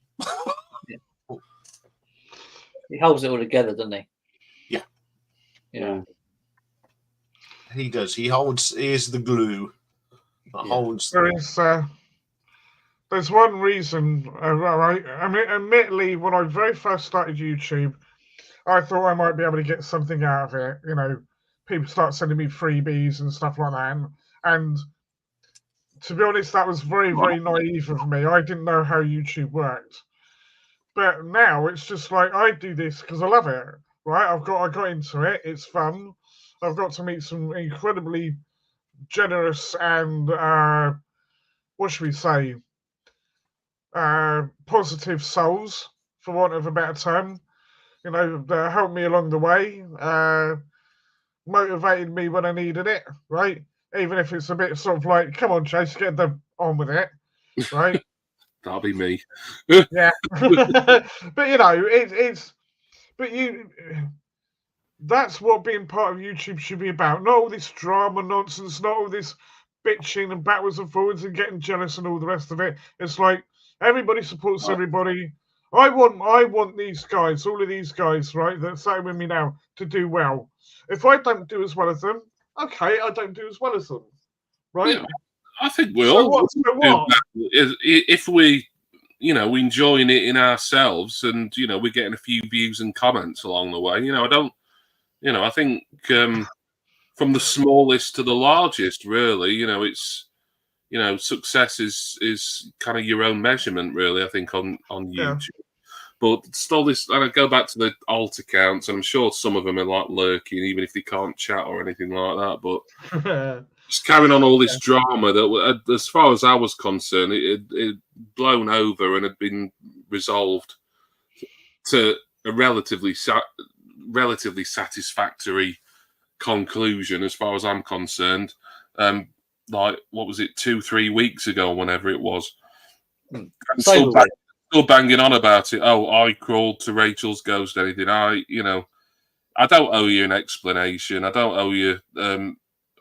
He holds it all together, doesn't he? Yeah. He does. He is the glue that holds. There's one reason. I mean, admittedly, when I very first started YouTube, I thought I might be able to get something out of it. People start sending me freebies and stuff like that. And to be honest, that was very, very naive of me. I didn't know how YouTube worked. But now it's just like, I do this because I love it, right? I got into it. It's fun. I've got to meet some incredibly generous and, what should we say, positive souls, for want of a better term. That helped me along the way, motivated me when I needed it, right? Even if it's a bit sort of like, come on, Chase, get on with it, right? That'll be me. Yeah. But, that's what being part of YouTube should be about. Not all this drama nonsense, not all this bitching and backwards and forwards and getting jealous and all the rest of it. It's like, everybody supports everybody. I want these guys, all of these guys, right, that say with me now, to do well. If I don't do as well as them, okay, I don't do as well as them, right? Yeah, I think we'll. If we, enjoying it in ourselves, and we're getting a few views and comments along the way. I think from the smallest to the largest, really, it's. Success is kind of your own measurement, really, I think, on YouTube. Yeah. But still, and I go back to the alt accounts, and I'm sure some of them are like lurking, even if they can't chat or anything like that. But Just carrying on all this drama that, as far as I was concerned, it blown over and had been resolved to a relatively satisfactory conclusion, as far as I'm concerned. Like, what was it, 2-3 weeks ago, whenever it was. Still banging on about it. Oh, I crawled to Rachel's ghost. Anything? I don't owe you an explanation. I don't owe you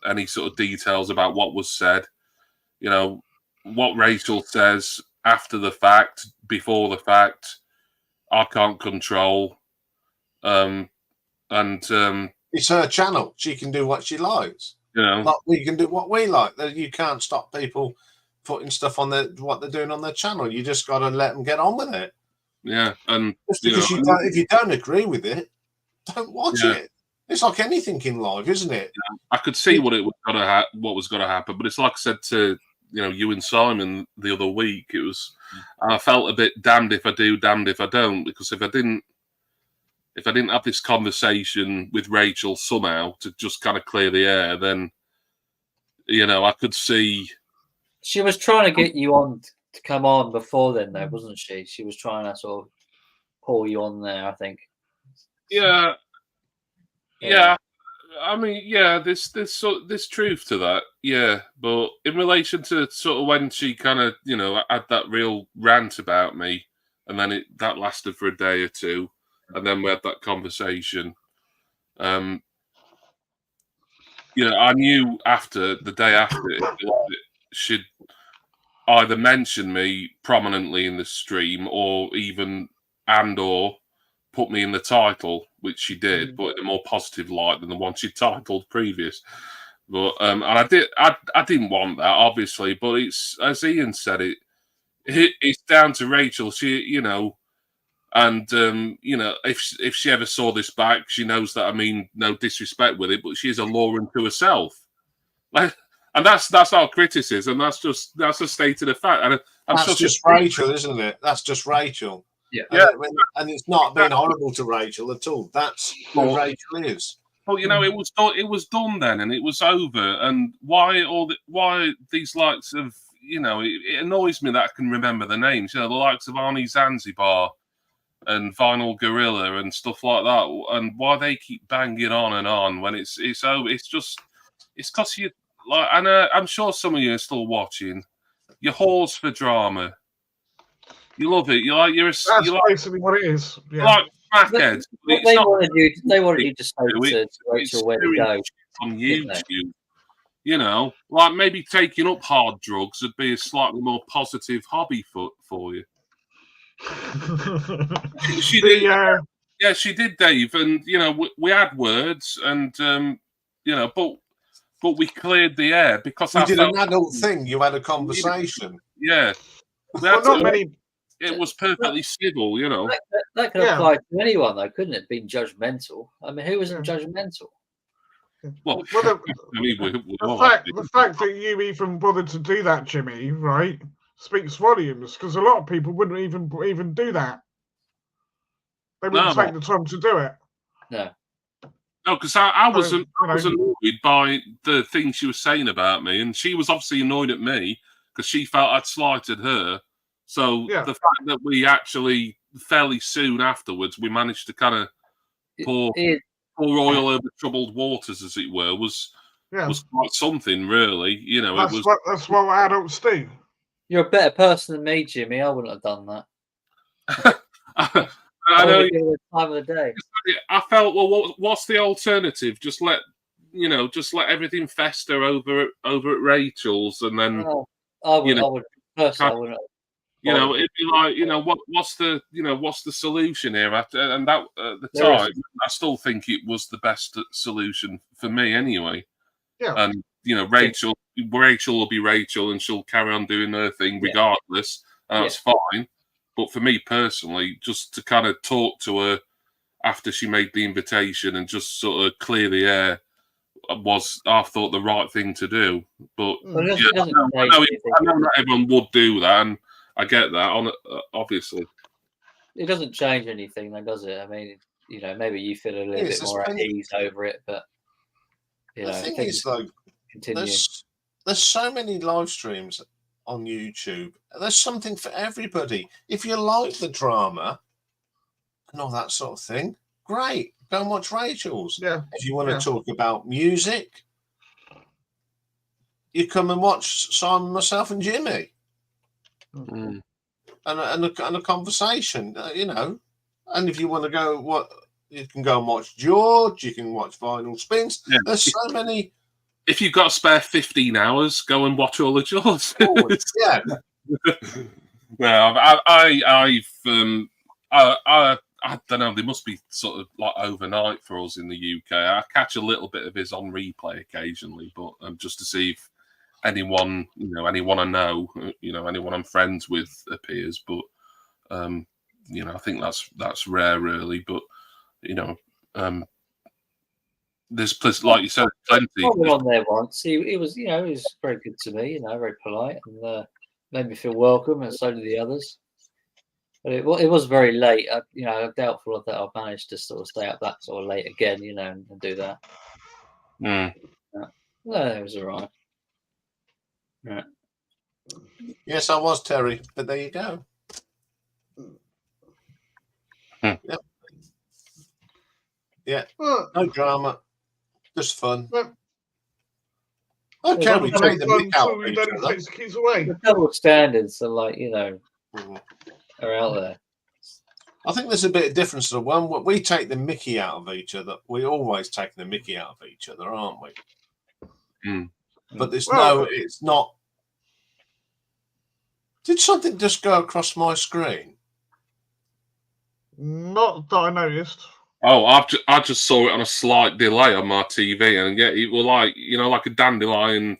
any sort of details about what was said. You know, what Rachel says after the fact, before the fact, I can't control. It's her channel. She can do what she likes. You know, like we can do what we like. You can't stop people putting stuff on what they're doing on their channel. You just got to let them get on with it. Yeah, and just because if you don't agree with it, don't watch it. It's like anything in life, isn't it? Yeah, I could see what was going to happen, but it's like I said to you and Simon the other week. It was I felt a bit damned if I do, damned if I don't, because if I didn't have this conversation with Rachel somehow to just kind of clear the air, then I could see she was trying to get you on to come on before then, though, wasn't she? She was trying to sort of pull you on there, I think. Yeah. I mean, there's truth to that. Yeah, but in relation to sort of when she kind of had that real rant about me, and then that lasted for a day or two, and then we had that conversation. I knew the day after she'd either mention me prominently in the stream, or put me in the title, which she did, but in a more positive light than the one she titled previous. But and I didn't want that, obviously. But it's, as Ian said, it's down to Rachel. She, and if she ever saw this back, she knows that I mean no disrespect with it, but she's a law unto herself. And that's our criticism. That's a statement of fact. And that's just Rachel, isn't it? That's just Rachel. Yeah. And it's not being horrible to Rachel at all. That's who Rachel is. Well, it was done then, and it was over. And why these likes of it annoys me that I can remember the names. The likes of Arnie Zanzibar and Vinyl Gorilla and stuff like that, and why they keep banging on and on when it's over. It's because you like, and I'm sure some of you are still watching. You're whores for drama. You love it. That's basically what it is. Yeah. Like crackheads. They wanted you to say to Rachel where to go on YouTube. Like maybe taking up hard drugs would be a slightly more positive hobby for you. She did. Yeah, she did, Dave. And we had words, and but we cleared the air because you did an adult thing. You had a conversation. Yeah. Not many. It was perfectly civil, That could apply to anyone, though, couldn't it? Being judgmental. I mean, who isn't judgmental? Well, the fact that you even bothered to do that, Jimmy, right, speaks volumes, because a lot of people wouldn't even do that. They wouldn't take the time to do it. No. No, because I was annoyed by the things she was saying about me, and she was obviously annoyed at me because she felt I'd slighted her. So the fact that we actually fairly soon afterwards we managed to kind of pour oil over troubled waters, as it were, was quite something, really. That's what adults do. You're a better person than me, Jimmy. I wouldn't have done that. I know. The time of the day. I felt, well, what's the alternative? Just let everything fester over at Rachel's, and then I would personally. It'd be like, what's the solution here? And that at the time, I still think it was the best solution for me, anyway. Yeah. And Rachel will be Rachel, and she'll carry on doing her thing regardless. And that's fine. But for me personally, just to kind of talk to her after she made the invitation and just sort of clear the air was, I thought, the right thing to do. But I know not everyone would do that, and I get that, obviously. It doesn't change anything, though, does it? I mean, maybe you feel a little bit more at ease over it, but the thing is, though, continue. There's so many live streams on YouTube. There's something for everybody. If you like the drama and all that sort of thing, great. Go and watch Rachel's. Yeah. If you want to talk about music, you come and watch Simon, myself, and Jimmy, and a conversation. And if you want to go, you can go and watch George. You can watch Vinyl Spins. Yeah. There's so many. If you've got to spare 15 hours, go and watch all of George. Yeah. Well, I don't know. They must be sort of like overnight for us in the UK. I catch a little bit of his on replay occasionally, but just to see if anyone I know, anyone I'm friends with appears. But I think that's rare, really. But there's like you said, plenty. I was on there once. He was very good to me. Very polite and made me feel welcome, and so did the others. But it was very late. I'm doubtful that I've managed to sort of stay up that sort of late again, and do that. Mm. No, it was all right. Yeah. Yes, I was, Terry. But there you go. Yep. Yeah. No drama. Just fun. Okay, we take the mick out of each other. Takes the keys away. The double standards are like, are out there. I think there's a bit of difference to the one. We take the mickey out of each other. We always take the mickey out of each other, aren't we? Mm. But it's not. Did something just go across my screen? Not that I noticed. Oh, I just saw it on a slight delay on my TV, and yeah, it was like like a dandelion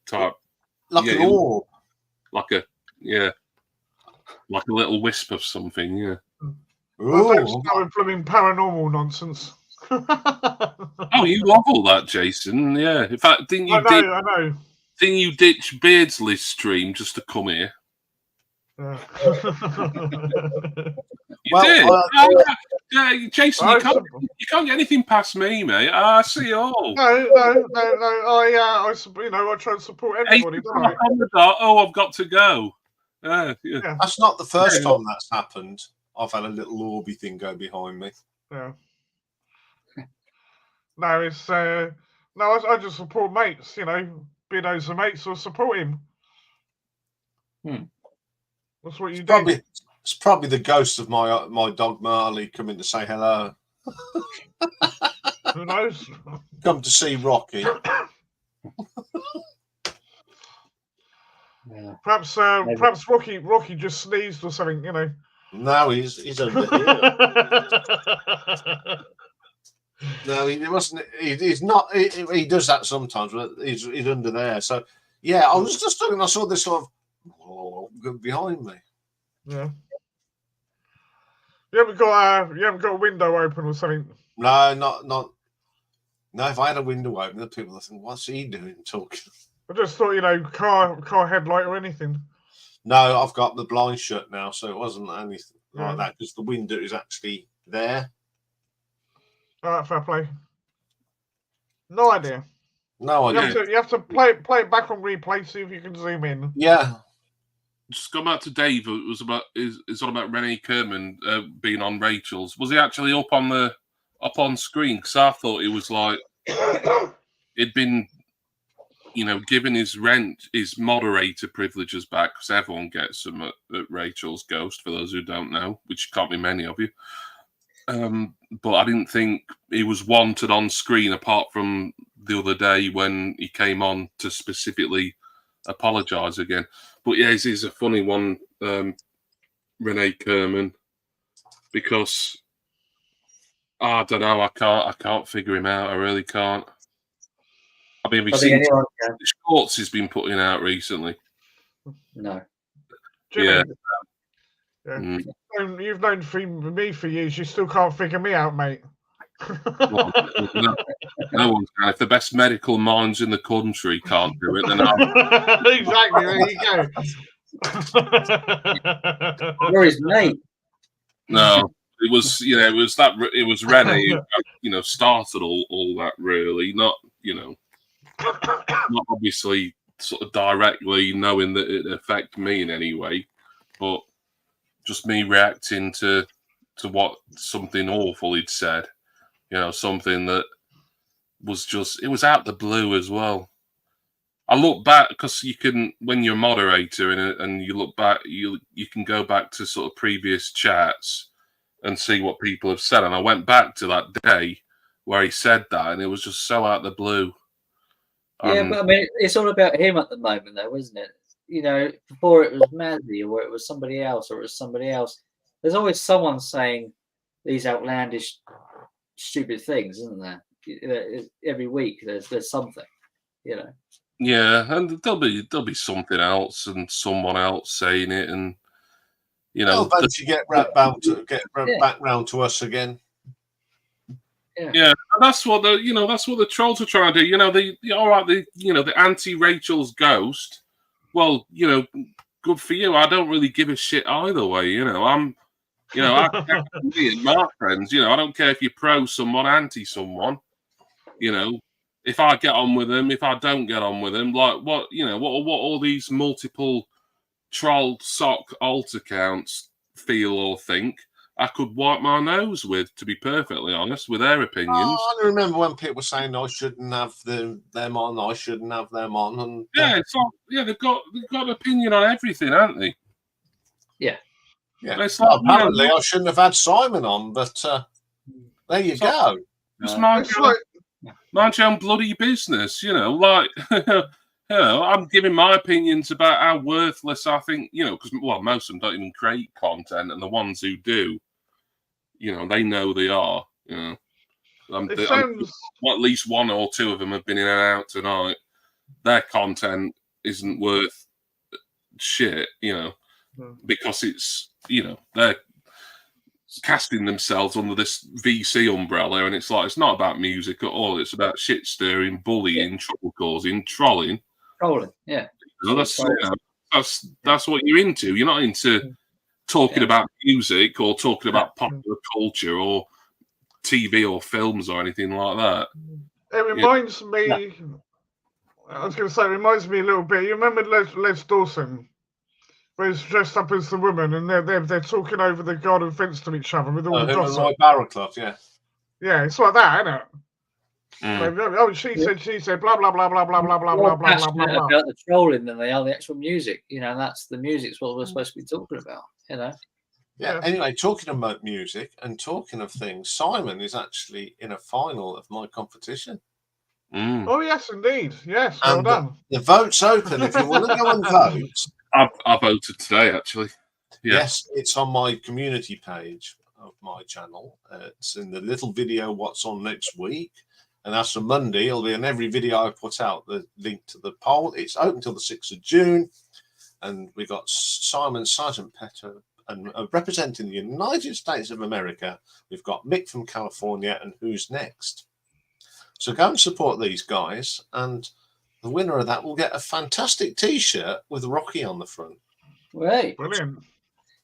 type, like an orb, like a little wisp of something. Yeah. Don't start with blooming paranormal nonsense. Oh, you love all that, Jason. Yeah. In fact, didn't you? I know. Didn't you ditch Beardsley's stream just to come here? Yeah. You did. Jason, you can't get anything past me, mate. I see all. No. I try and support everybody. Don't I? On the dot. Oh, I've got to go. Yeah. That's not the first time that's happened. I've had a little orby thing go behind me. Yeah. No, it's I just support mates. Biddo's a mate, so support him. That's what you do. It's probably the ghost of my dog Marley coming to say hello. Who knows? Come to see Rocky. Yeah. Perhaps Rocky just sneezed or something. No, he's over here. No, he wasn't. He's not. He does that sometimes, but he's under there. So yeah, I was just looking. I saw this sort of behind me. Yeah. You haven't got a window open or something. No, not. No, if I had a window open, the people would think, "What's he doing talking?" I just thought, car headlight or anything. No, I've got the blind shut now, so it wasn't anything like that because the window is actually there. All right, fair play. No idea. No idea. You have to play it back on replay, see if you can zoom in. Yeah. Just go back to Dave. It was about it's all about Renee Kerman being on Rachel's. Was he actually up on screen? Because I thought it was like he'd been, given his moderator privileges back because everyone gets them at Rachel's Ghost. For those who don't know, which can't be many of you. But I didn't think he was wanted on screen apart from the other day when he came on to specifically apologise again. But yeah, he's a funny one, Renee Kerman, because I don't know. I can't figure him out. I really can't. I mean, we've seen the shorts he's been putting out recently. No. Jimmy, yeah. You've known me for years. You still can't figure me out, mate. Well, no one can. If the best medical minds in the country can't do it, then exactly. There you go. Where is Nate? No, it was it was Renee who started all that really, not Not obviously sort of directly knowing that it affect me in any way, but just me reacting to what something awful he'd said. Something that was just, it was out the blue as well. I look back because you can, when you're a moderator and you look back, you can go back to sort of previous chats and see what people have said. And I went back to that day where he said that, and it was just so out the blue. Yeah, but I mean, it's all about him at the moment, though, isn't it? Before it was Mazzy, or it was somebody else, or it was somebody else. There's always someone saying these outlandish, stupid things, isn't there? Every week, there's something, Yeah, and there'll be something else and someone else saying it, and they'll eventually get back round to us again. Yeah, and that's what the trolls are trying to do. The anti-Rachel's ghost. Well, good for you. I don't really give a shit either way. I'm, me and my friends. I don't care if you're pro someone, anti someone. If I get on with them, if I don't get on with them, like what all these multiple troll sock alt accounts feel or think. I could wipe my nose with, to be perfectly honest, with their opinions. I remember when people were saying I shouldn't have them on, I shouldn't have them on, and they've got an opinion on everything, haven't they? Yeah. It's like, apparently, I shouldn't have had Simon on, but there you go. Just mind your own bloody business, I'm giving my opinions about how worthless I think, because most of them don't even create content, and the ones who do, they know they are. At least one or two of them have been in and out tonight. Their content isn't worth shit, because it's, they're casting themselves under this VC umbrella, and it's like, it's not about music at all. It's about shit stirring, bullying, trouble causing, trolling. Trolling, yeah. That's what you're into. You're not into talking about music or talking about popular culture or TV or films or anything like that. It reminds me. I was going to say, it reminds me a little bit. You remember Les Dawson, where he's dressed up as the woman, and they're talking over the garden fence to each other with all the gossip. Roy Barraclough, yeah. Yeah, it's like that, isn't it? Oh, she said, blah blah blah blah blah blah blah blah blah blah blah. About the trolling than they are the actual music. That's the music's what we're supposed to be talking about. Yeah. Anyway, talking about music and talking of things, Simon is actually in a final of my competition. Oh yes, indeed. Yes, well done. The vote's open if you want to go and vote. I voted today, actually. Yeah. Yes, it's on my community page of my channel. It's in the little video "What's on next week." And as for Monday, it'll be in every video I put out, the link to the poll. It's open till the 6th of June. And we got Simon Sergeant Petter, and representing the United States of America, we've got Mick from California and Who's Next. So go and support these guys. And the winner of that will get a fantastic T-shirt with Rocky on the front. Right. Brilliant.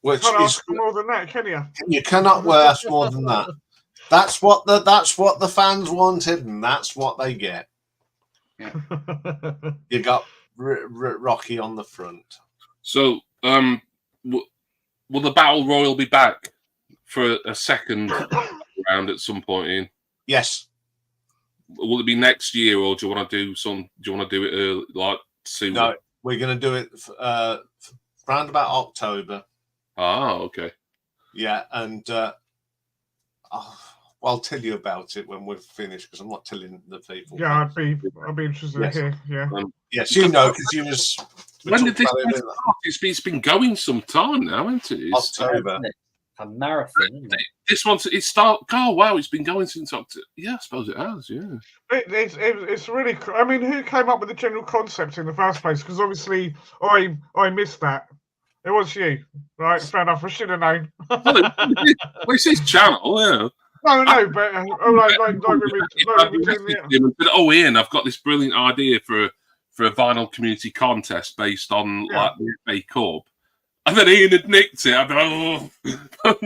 Which can't ask for more than that, can you? You cannot ask more than that. That's what the fans wanted, and that's what they get. Yeah. You got Rocky on the front. So, will the Battle Royal be back for a second round at some point? Ian? Yes. Will it be next year, or do you want to do it early, like soon? No, we're going to do it around about October. Ah, okay. Yeah, and I'll tell you about it when we're finished, because I'm not telling the people. Yeah, I'd be interested to hear. Yeah. Yes, because you was. When did this start? It's been going some time now, hasn't it? October. A marathon, isn't it? This one's Oh wow, it's been going since October. Yeah, I suppose it has. Yeah. It's really. I mean, who came up with the general concept in the first place? Because obviously, I missed that. It was you, right? Fair enough. I should have known. Well, it's his channel, yeah. No, but Ian, I've got this brilliant idea for a vinyl community contest based on like the FA Cup, and then Ian had nicked it. I'd be like, Well,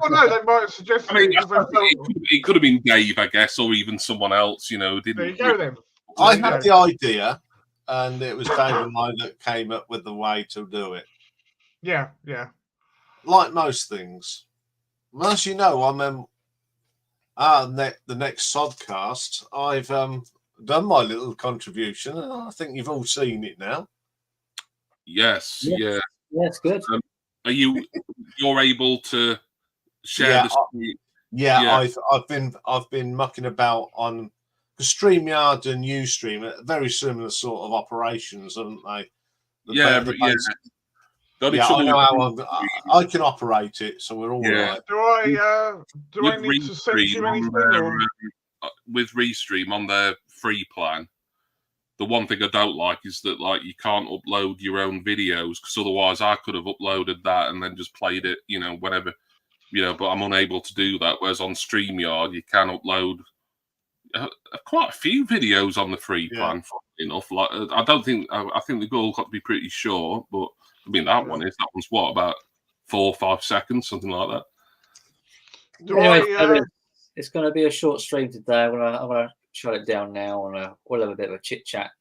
no, they might have suggested. It could have been Dave, I guess, or even someone else. Didn't. There you go then. I had the idea, and it was Dave and I that came up with the way to do it. Yeah. Like most things. Well, as you know, I'm the next Sodcast. I've done my little contribution, and I think you've all seen it now. Yes, yeah. That's good. Are you're able to share the screen? Yeah, I've been mucking about on the StreamYard and Ustream, very similar sort of operations, haven't they? Yeah. I know how I can operate it, so we're all right. Do I need to send you anything? With Restream on their free plan, the one thing I don't like is that you can't upload your own videos, because otherwise I could have uploaded that and then just played it, whenever, but I'm unable to do that. Whereas on StreamYard, you can upload quite a few videos on the free plan. Enough, I think they've all got to be pretty short, but I mean that one's what, about 4 or 5 seconds, something like that. It's going to be a short stream today. I'm gonna shut it down now, and we'll have a bit of a chit chat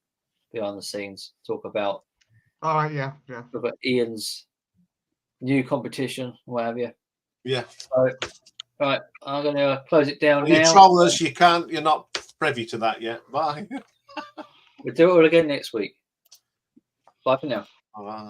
behind the scenes. Talk about talk about Ian's new competition, what have you. Yeah. So, right, I'm going to close it down now. You trollers, you're not privy to that yet. Bye. We'll do it all again next week. Bye for now. Bye.